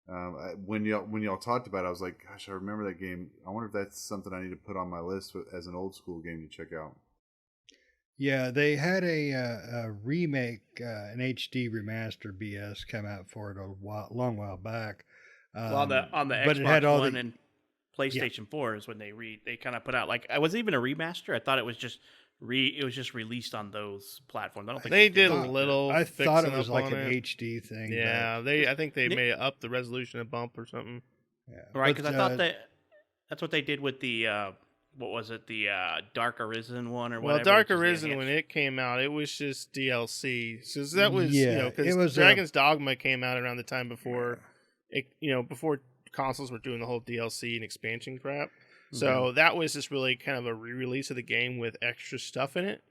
When y'all talked about it, I was like, gosh, I remember that game. I wonder if that's something I need to put on my list as an old school game to check out. Yeah, they had a remake, an HD remaster BS come out for it long while back. Well, on the but it had Xbox all One the and PlayStation 4 is when they kind of put out, like, was it even a remaster? I thought it was just released on those platforms. I don't think They did a did little. I thought it fixing was up like on an it. HD thing. Yeah, I think they made up the resolution a bump or something. Yeah, right, because I thought that's what they did with the what was it, the Dark Arisen one or Well, whatever. Dark which is the Arisen, when it came out, it was just DLC. So that was, Yeah, it because was Dragon's Dogma came out around the time before, before consoles were doing the whole DLC and expansion crap. So that was just really kind of a re-release of the game with extra stuff in it.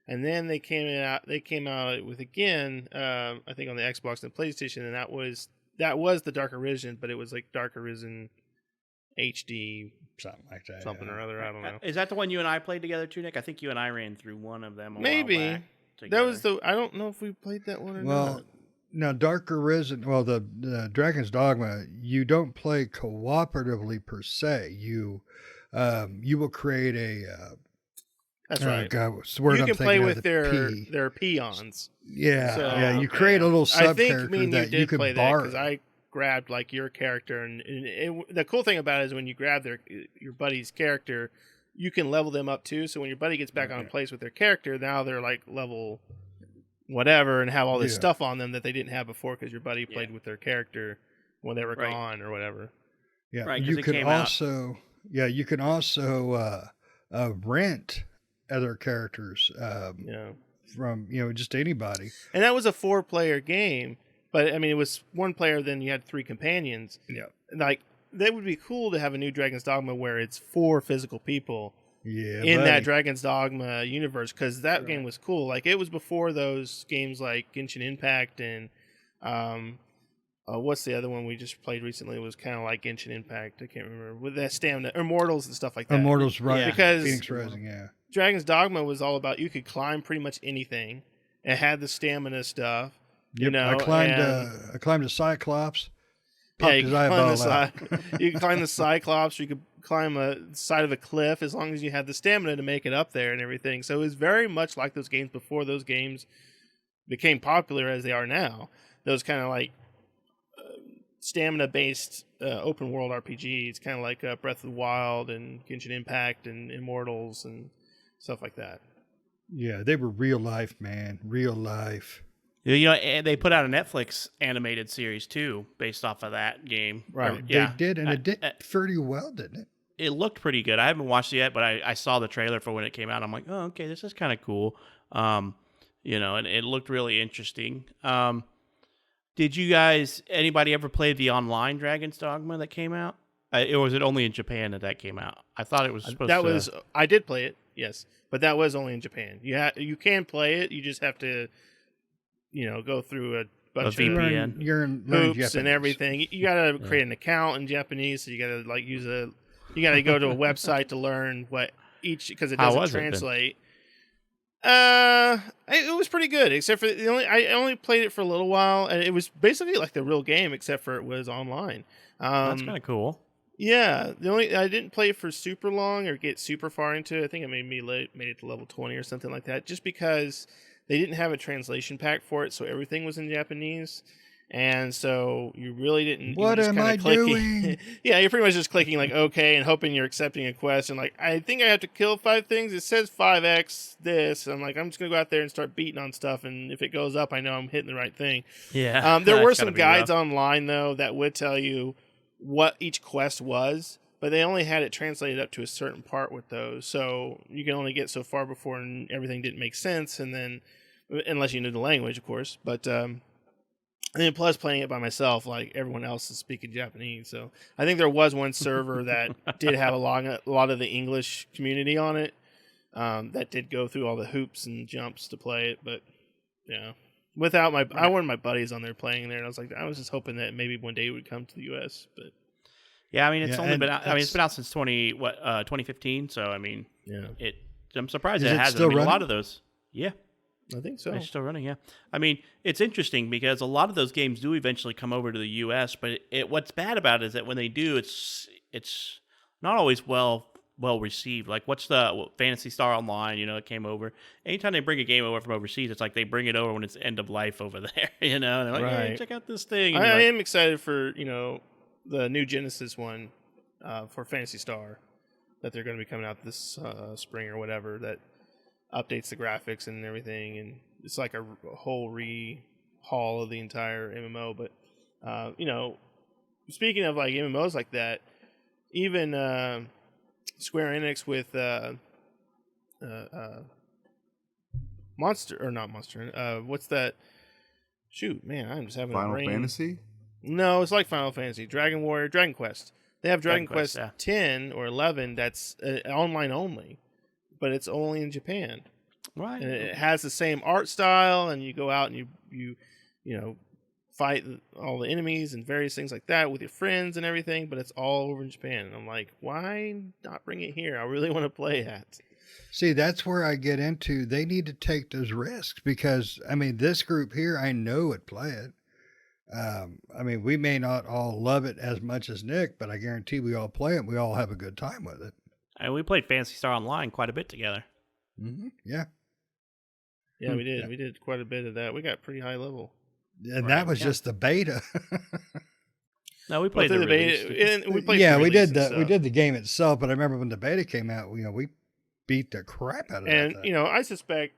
And then they came out with again, I think on the Xbox and the PlayStation, and that was the Dark Arisen, but it was like Dark Arisen HD something like that. something yeah. or other. I don't know. Is that the one you and I played together too, Nick? I think you and I ran through one of them. Maybe that was I don't know if we played that one or Well, not. now Dark Arisen, well, the Dragon's Dogma, you don't play cooperatively per se. You will create a. That's right. God, what's the word You I'm can thinking play of? with The P. their peons. Yeah, So, yeah. You okay. create a little I sub think character me and you that you did can play that borrow. because I grabbed like your character, and the cool thing about it is when you grab your buddy's character, you can level them up too. So when your buddy gets back on place with their character, now they're like level whatever and have all this stuff on them that they didn't have before because your buddy played with their character when they were gone or whatever. Yeah, Right, 'cause you it can came out- also you can also rent other characters from just anybody. And that was a 4-player game, but I mean it was 1 player. Then you had 3 companions. Yeah, Like that would be cool to have a new Dragon's Dogma where it's 4 physical people. Yeah, in buddy. that Dragon's Dogma universe, because that game was cool. Like it was before those games like Genshin Impact and what's the other one we just played recently? It was kind of like Genshin Impact. I can't remember, with that stamina, Immortals and stuff like that. Immortals, right? Because Phoenix Rising, yeah. Dragon's Dogma was all about you could climb pretty much anything. It had the stamina stuff. Yep, I climbed a Cyclops. Yeah, you You could climb the Cyclops. Or you could climb a side of a cliff as long as you had the stamina to make it up there and everything. So it was very much like those games before those games became popular as they are now. Those kind of like stamina-based open world RPGs, kind of like Breath of the Wild and Genshin Impact and Immortals and stuff like that. Yeah, they were real life, man. Real life. And they put out a Netflix animated series too, based off of that game. Right. They did, and it did pretty well, didn't it? It looked pretty good. I haven't watched it yet, but I saw the trailer for when it came out. I'm like, oh, okay, this is kind of cool. And it looked really interesting. Did you guys, anybody ever play the online Dragon's Dogma that came out? Or was it only in Japan that came out? I thought it was supposed to. I did play it, yes, but that was only in Japan. You can play it. You just have to, go through a bunch of VPN. You're hoops Japanese. and everything. You got to create an account in Japanese, so you got to you got to go to a website to learn what because it doesn't translate. It was pretty good, except for I only played it for a little while, and it was basically like the real game, except for it was online. That's kind of cool. Yeah, I didn't play it for super long or get super far into it. I think I made it to level 20 or something like that, just because they didn't have a translation pack for it, so everything was in Japanese. And so you really didn't. What am I doing? Yeah, you're pretty much just clicking like OK and hoping you're accepting a quest. And like, I think I have to kill 5 things. It says 5x this. I'm like, I'm just gonna go out there and start beating on stuff. And if it goes up, I know I'm hitting the right thing. Yeah. There were some guides online though that would tell you what each quest was, but they only had it translated up to a certain part with those. So you can only get so far before everything didn't make sense. And then, unless you knew the language, of course, but. And then plus playing it by myself, like everyone else is speaking Japanese. So I think there was one server that did have a lot of the English community on it that did go through all the hoops and jumps to play it. But yeah, I wanted my buddies on there playing there, and I was just hoping that maybe one day it would come to the U.S. But yeah, I mean it's only been out. I mean it's been out since 2015. So I mean, yeah, I'm surprised Is it it hasn't. still I mean, a lot running? of those. Yeah. I think so. It's still running, yeah. I mean, it's interesting because a lot of those games do eventually come over to the U.S., but what's bad about it is that when they do, it's not always well received. Like, what's the Fantasy Star Online? It came over. Anytime they bring a game over from overseas, it's like they bring it over when it's end of life over there. And they're like, hey, Right. check out this thing. And I you're like, am excited for the new Genesis one for Fantasy Star that they're going to be coming out this spring or whatever, that updates the graphics and everything, and it's like a whole rehaul of the entire MMO. But speaking of like MMOs like that, even Square Enix with Monster or not Monster, what's that? Shoot, man, I'm just having a Final brain. Fantasy. No, it's like Final Fantasy, Dragon Warrior, Dragon Quest. They have Dragon Quest yeah. 10 or 11 that's online only, but it's only in Japan. right. And it has the same art style, and you go out and you fight all the enemies and various things like that with your friends and everything, but it's all over in Japan. And I'm like, why not bring it here? I really want to play that. See, that's where I get into. They need to take those risks because, I mean, this group here, I know would play it. I mean, we may not all love it as much as Nick, but I guarantee we all play it. We all have a good time with it. And we played Fantasy Star Online quite a bit together. Yeah. Yeah, we did. Yeah. We did quite a bit of that. We got pretty high level. And Right, that was yeah. just the beta. No, we played Through the release. beta, and we played Yeah, the we did release the and we did the game itself, but I remember when the beta came out, we beat the crap out of And that thing. I suspect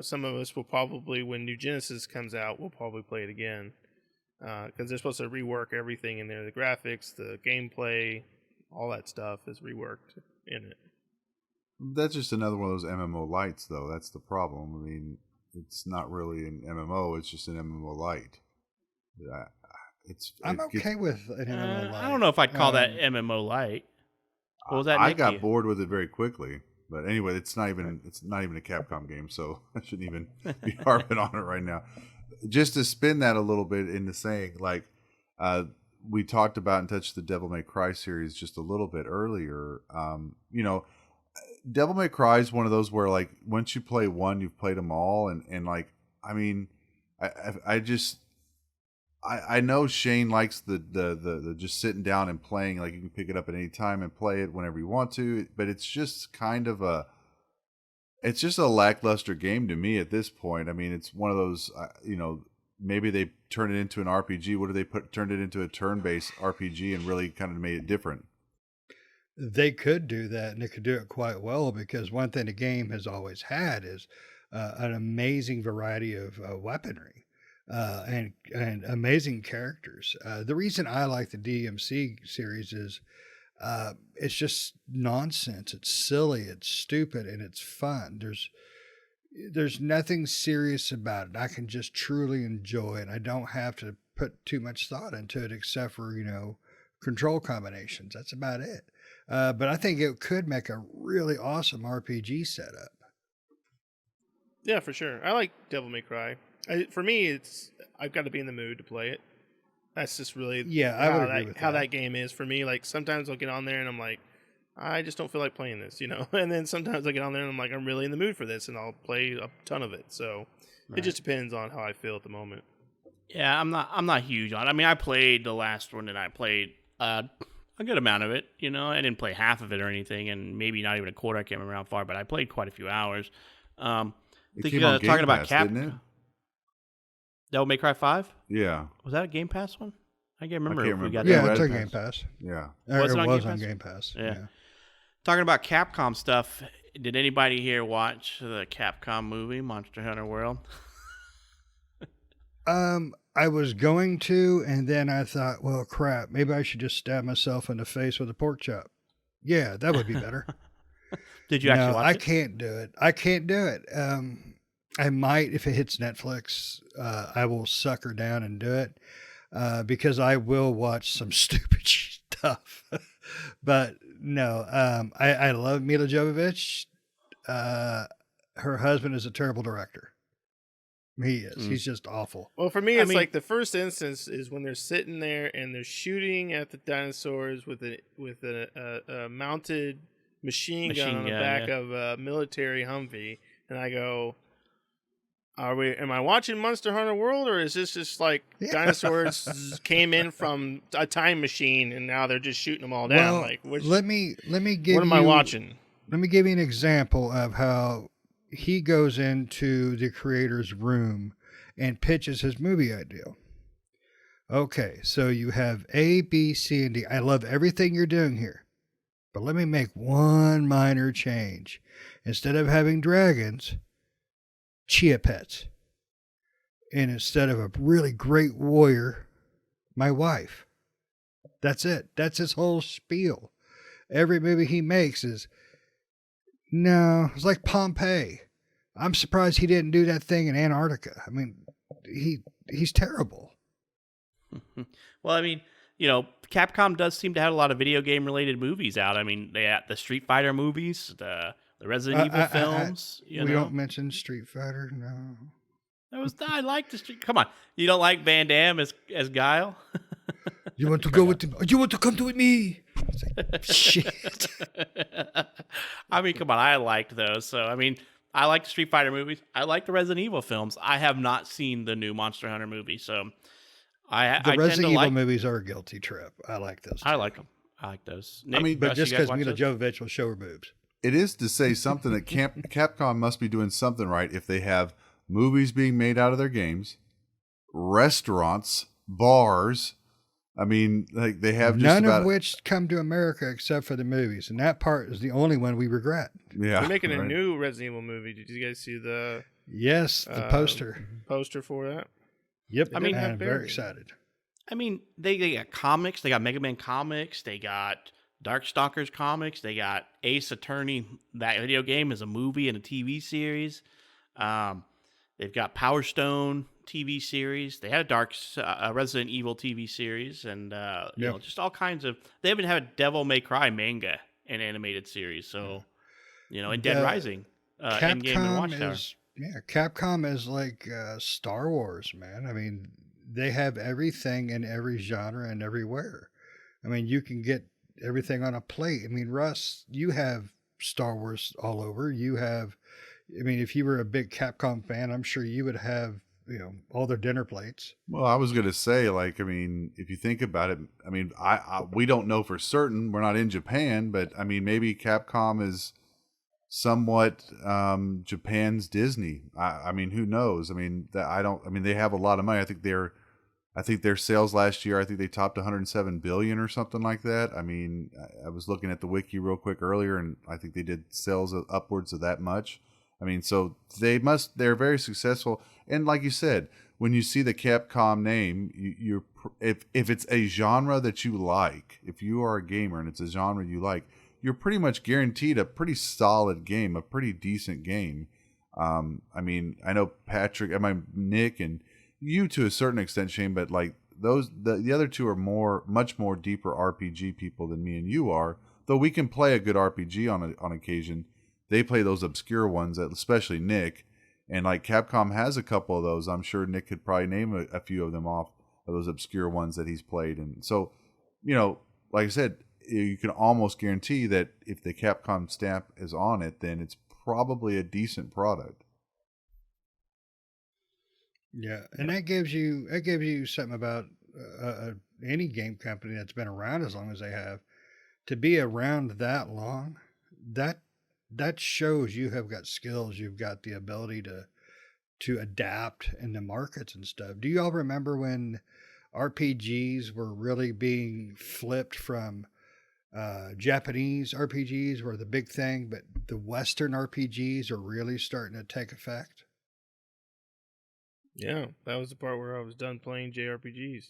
some of us will probably, when New Genesis comes out, we'll probably play it again because they're supposed to rework everything in there. The graphics, the gameplay, all that stuff is reworked in it. That's just another one of those MMO lights, though. That's the problem. I mean, it's not really an MMO; it's just an MMO light. I'm okay with an MMO. I don't know if I'd call that MMO light. What was that? I Nick, got you? bored with it very quickly. But anyway, it's not even a Capcom game, so I shouldn't even be harping on it right now. Just to spin that a little bit into saying, like, we talked about and touched the Devil May Cry series just a little bit earlier. Devil May Cry is one of those where, like, once you play one, you've played them all, and like, I mean, I know Shane likes the just sitting down and playing, like you can pick it up at any time and play it whenever you want to, but it's just kind of it's just a lackluster game to me at this point. I mean, it's one of those, maybe they turned it into an RPG. What do they turned it into a turn-based RPG and really kind of made it different? They could do that, and they could do it quite well because one thing the game has always had is an amazing variety of weaponry. And amazing characters. The reason I like the DMC series is it's just nonsense. It's silly, it's stupid, and it's fun. There's nothing serious about it. I can just truly enjoy it. I don't have to put too much thought into it except for control combinations. That's about it. But I think it could make a really awesome RPG setup. Yeah, for sure. I like Devil May Cry. For me, I've got to be in the mood to play it. That's just really I would agree with how that. that game is for me. Like sometimes I'll get on there and I'm like, I just don't feel like playing this, And then sometimes I get on there and I'm like, I'm really in the mood for this, and I'll play a ton of it. So it just depends on how I feel at the moment. Yeah, I'm not huge on it. I mean, I played the last one, and I played a good amount of it. I didn't play half of it or anything, and maybe not even a quarter. I can't remember how far, but I played quite a few hours. It came on Game talking about Pass, didn't it? Devil May Cry 5? Yeah. Was that a Game Pass one? I can't remember. can't if we remember. got Yeah, that. it's Red on Pass. Game Pass. Yeah. Was It it on was Game on Pass? Game Pass. Yeah. Talking about Capcom stuff, did anybody here watch the Capcom movie, Monster Hunter World? I was going to, and then I thought, well, crap, maybe I should just stab myself in the face with a pork chop. Yeah, that would be better. Did you actually No, watch I it? can't do it. I can't do it. I might if it hits Netflix. I will sucker down and do it because I will watch some stupid stuff. But no, I love Mila Jovovich. Her husband is a terrible director. He is. He's just awful. Well, for me, I it's mean- like the first instance is when they're sitting there and they're shooting at the dinosaurs with a mounted machine gun on the back of a military Humvee, and I go, Am I watching Monster Hunter World, or is this just like dinosaurs came in from a time machine and now they're just shooting them all down? Well, Like, let me give what am you I watching? let me give you an example of how he goes into the creator's room and pitches his movie idea. Okay, so you have A, B, C, and D. I love everything you're doing here, but let me make one minor change. Instead of having dragons, chia pets. And instead of a really great warrior, my wife. That's it. That's his whole spiel. Every movie he makes is, no, it's like Pompeii. I'm surprised he didn't do that thing in Antarctica. I mean, he's terrible. Well, I mean, Capcom does seem to have a lot of video game related movies out. I mean, they had the Street Fighter movies, the Resident Evil films. We don't mention Street Fighter, no. I like the Street. Come on, you don't like Van Damme as Guile? You want to go with him? You want to come to with me? It's like, shit. I mean, come on, I liked those. So, I mean, I like the Street Fighter movies. I like the Resident Evil films. I have not seen the new Monster Hunter movie, so the Resident Evil movies are a guilty trip. I like those. I like them. I like those. Nick, I mean, but just because Mila Jovovich will show her boobs. It is to say something that Capcom must be doing something right if they have movies being made out of their games, restaurants, bars. I mean, like they have just none of which come to America except for the movies, and that part is the only one we regret. Yeah, they're making a new Resident Evil movie. Did you guys see the? Yes, the poster for that. Yep, I mean, I'm very excited. I mean, they got comics. They got Mega Man comics. They got Darkstalkers comics. They got Ace Attorney. That video game is a movie and a TV series. They've got Power Stone TV series. They had a Resident Evil TV series, and just all kinds of. They even had a Devil May Cry manga and animated series. So, and Dead Rising, Endgame and Watchtower. Capcom is like Star Wars, man. I mean, they have everything in every genre and everywhere. I mean, you can get everything on a plate. I mean, Russ, you have Star Wars all over. You have, I mean, if you were a big Capcom fan, I'm sure you would have, all their dinner plates. Well, I was going to say, like, I mean, if you think about it, I mean, we don't know for certain. We're not in Japan, but I mean, maybe Capcom is somewhat Japan's Disney. I mean, who knows? I mean, they have a lot of money. I think their sales last year, I think they topped 107 billion or something like that. I mean, I was looking at the wiki real quick earlier, and I think they did sales of upwards of that much. I mean, so they're very successful. And like you said, when you see the Capcom name, if it's a genre that you like, if you are a gamer and it's a genre you like, you're pretty much guaranteed a pretty solid game, a pretty decent game. I mean, I know Patrick, Nick, and you to a certain extent, Shane, but like the other two are much more deeper RPG people than me and you are. Though we can play a good RPG on occasion, they play those obscure ones, especially Nick. And like Capcom has a couple of those. I'm sure Nick could probably name a few of them off of those obscure ones that he's played. And so, like I said, you can almost guarantee that if the Capcom stamp is on it, then it's probably a decent product. Yeah, and that gives you something about any game company that's been around as long as they have. To be around that long, that shows you have got skills. You've got the ability to adapt in the markets and stuff. Do you all remember when RPGs were really being flipped from Japanese RPGs were the big thing, but the Western RPGs are really starting to take effect? Yeah, that was the part where I was done playing JRPGs.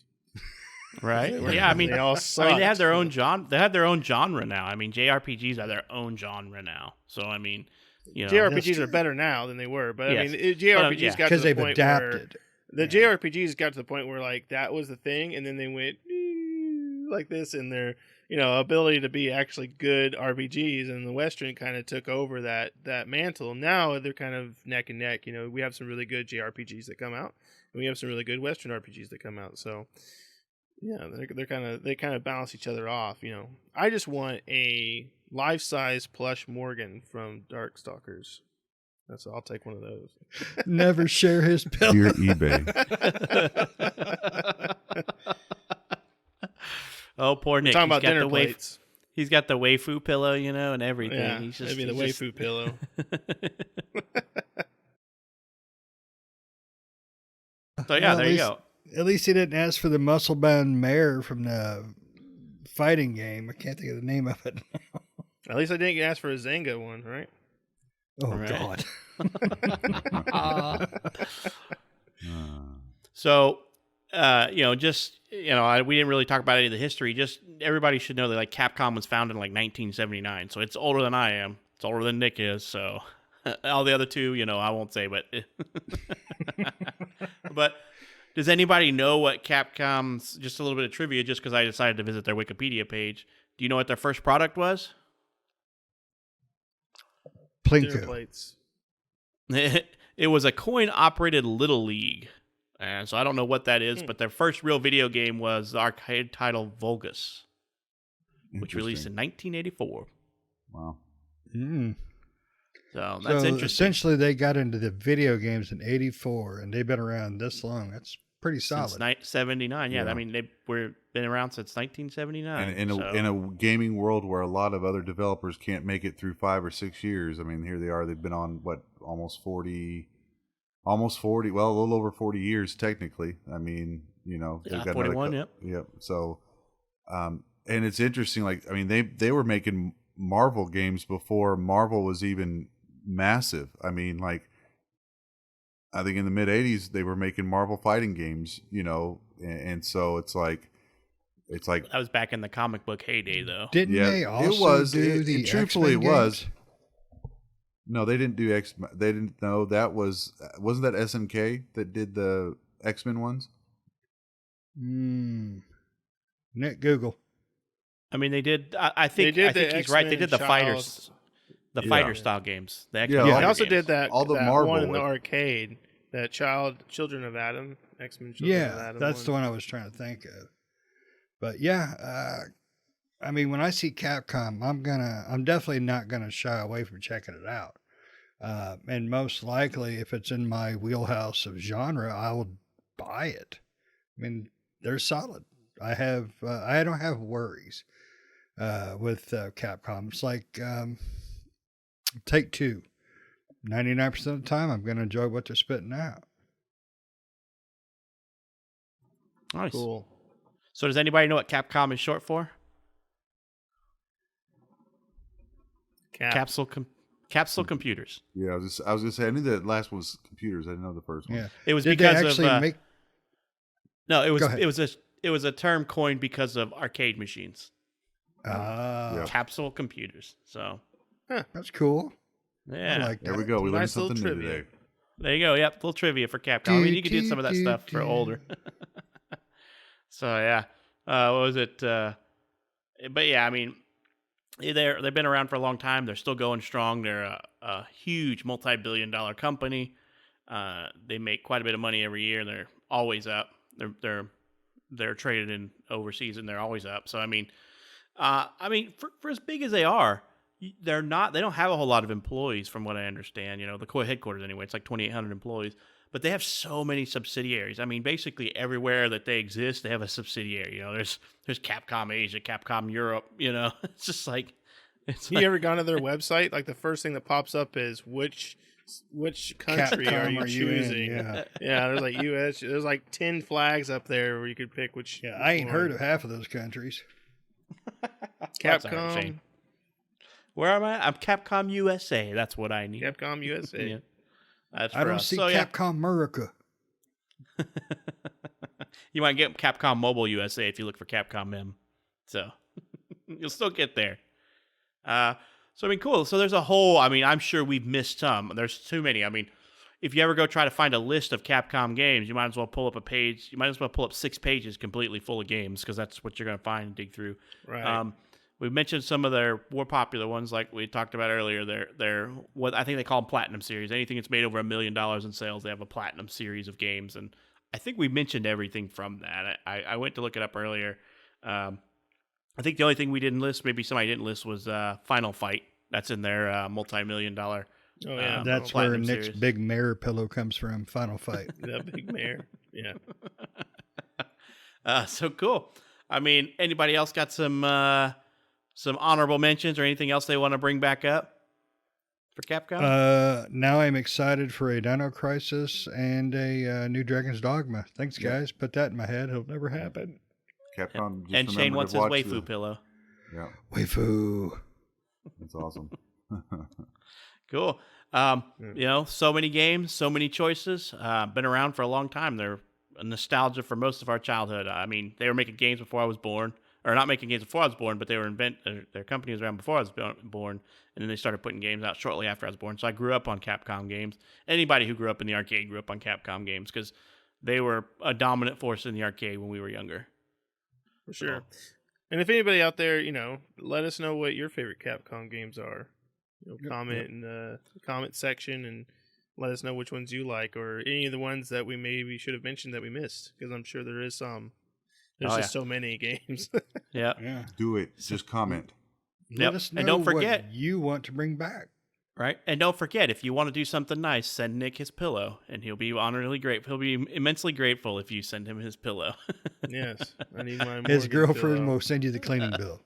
Right? Yeah, I mean, they all sucked. I mean, they have their own genre. They have their own genre now. I mean, JRPGs are their own genre now. So I mean, JRPGs are better now than they were. But yes. I mean, JRPGs got to the they've point adapted. Where the JRPGs got to the point where like that was the thing, and then they went like this in their ability to be actually good RPGs, and the Western kind of took over that mantle. Now they're kind of neck and neck. We have some really good JRPGs that come out, and we have some really good Western RPGs that come out. So. Yeah, they kind of balance each other off. I just want a life-size plush Morgan from Darkstalkers. That's I'll take one of those. Never share his pillow. Dear eBay. Oh, poor We're Nick. talking He's about got dinner the plates. He's got the waifu pillow, and everything. Yeah, he's just maybe the he's waifu pillow. So yeah, Well, there you go. At least he didn't ask for the muscle-bound mare from the fighting game. I can't think of the name of it. At least I didn't ask for a Zanga one, right? Oh, Right. God. So, we didn't really talk about any of the history. Just everybody should know that like Capcom was founded in like 1979, so it's older than I am. It's older than Nick is. So all the other two, I won't say, but but does anybody know what Capcom's? Just a little bit of trivia, just because I decided to visit their Wikipedia page. Do you know what their first product was? Dinner Plinko. plates. It was a coin-operated Little League. And so I don't know what that is, but their first real video game was the arcade title Vulgus, which released in 1984. Wow. Mm. So that's So interesting. essentially, they got into the video games in '84, and they've been around this long. That's pretty solid. Since 79, yeah. Yeah. I mean, they've been around since 1979. And in a gaming world where a lot of other developers can't make it through 5 or 6 years, I mean, here they are. They've been on almost 40. Well, a little over 40 years technically. I mean, they've got 41. Yep. So, and it's interesting. Like, I mean, they were making Marvel games before Marvel was even massive. I mean, like, I think in the mid 80s they were making Marvel fighting games. And so it's like That was back in the comic book heyday, though. Didn't yeah, they also it was. do the Truthfully, X-Men it was. games? No, they didn't do X. They didn't. No, that wasn't that SNK that did the X-Men ones. Nick Google. I mean, they did. I think They did he's the right. They X-Men did the Child's- fighter style games. The Yeah, X-Men They fighter also games. did that. All the that Marvel one in the with- arcade. That Children of Adam, X-Men Children of Yeah, Adam. that's the one I was trying to think of. But yeah, I mean, when I see Capcom, I'm definitely not gonna shy away from checking it out. And most likely, if it's in my wheelhouse of genre, I will buy it. I mean, they're solid. I don't have worries with Capcom. It's like Take Two. 99% of the time, I'm going to enjoy what they're spitting out. Nice. Cool. So does anybody know what Capcom is short for? Capsule Computers. Yeah, I was gonna say I knew that last one was computers. I didn't know the first one. Yeah. It was Did because they actually of make? no. Go ahead. It was a term coined because of arcade machines. Yeah. Capsule Computers. So That's cool. yeah, I like that. There we go. We learned Nice little something new trivia. today. there you go. Yep, little trivia for Capcom. I mean, you could do some of that stuff for older. So yeah, what was it? But yeah, I mean, they've been around for a long time. They're still going strong. They're a huge multi-billion-dollar company. They make quite a bit of money every year. They're always up. They're traded in overseas, and they're always up. So I mean, for as big as they are, they don't have a whole lot of employees, from what I understand. The core headquarters anyway. It's like 2,800 employees. But they have so many subsidiaries. I mean, basically everywhere that they exist, they have a subsidiary. There's Capcom Asia, Capcom Europe. It's just like You ever gone to their website? Like the first thing that pops up is which country Capcom are you in? choosing? Yeah. Yeah, there's like U.S. There's like 10 flags up there where you could pick which. Yeah, I ain't heard of half of those countries. That's all right, Capcom. Shane. Where am I? I'm Capcom USA. That's what I need. Capcom USA. Yeah. That's I for don't us. see So, yeah. Capcom America. You might get Capcom Mobile USA if you look for Capcom M. So you'll still get there. So I mean, cool. So there's a whole. I mean, I'm sure we've missed some. There's too many. I mean, if you ever go try to find a list of Capcom games, you might as well pull up a page. You might as well pull up 6 pages completely full of games, because that's what you're going to find and dig through. Right. We mentioned some of their more popular ones, like we talked about earlier. They're what I think they call them Platinum Series. Anything that's made over $1 million in sales, they have a Platinum Series of games. And I think we mentioned everything from that. I went to look it up earlier. I think the only thing we didn't list, maybe somebody didn't list, was Final Fight. That's in their multi-million-dollar Oh yeah, That's Platinum where Nick's series. big mare pillow comes from. Final Fight. that big mare. Yeah. So cool. I mean, anybody else got some honorable mentions or anything else they want to bring back up for Capcom? Now I'm excited for a Dino Crisis and a new Dragon's Dogma. Thanks, Yeah. guys. Put that in my head. It'll never happen. Capcom. Just And Shane remember wants to his watch waifu pillow. Yeah, Waifu. that's awesome. Cool. So many games, so many choices. Been around for a long time. They're a nostalgia for most of our childhood. I mean, they were making games before I was born, or not making games before I was born, but they were their company was around before I was born, and then they started putting games out shortly after I was born. So I grew up on Capcom games. Anybody who grew up in the arcade grew up on Capcom games because they were a dominant force in the arcade when we were younger. For sure. And if anybody out there, let us know what your favorite Capcom games are. Comment in the comment section and let us know which ones you like or any of the ones that we maybe should have mentioned that we missed because I'm sure there is some. There's just so many games. Yeah. Yeah. Do it. Just comment. Let us know And don't forget, what you want to bring back. right? And don't forget, if you want to do something nice, send Nick his pillow, and he'll be honorably grateful. He'll be immensely grateful if you send him his pillow. Yes, I need my His Morgan girlfriend pillow. will send you the cleaning bill.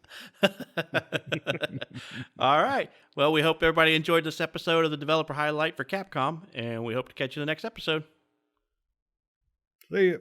All right. Well, we hope everybody enjoyed this episode of the Developer Highlight for Capcom, and we hope to catch you in the next episode. See ya.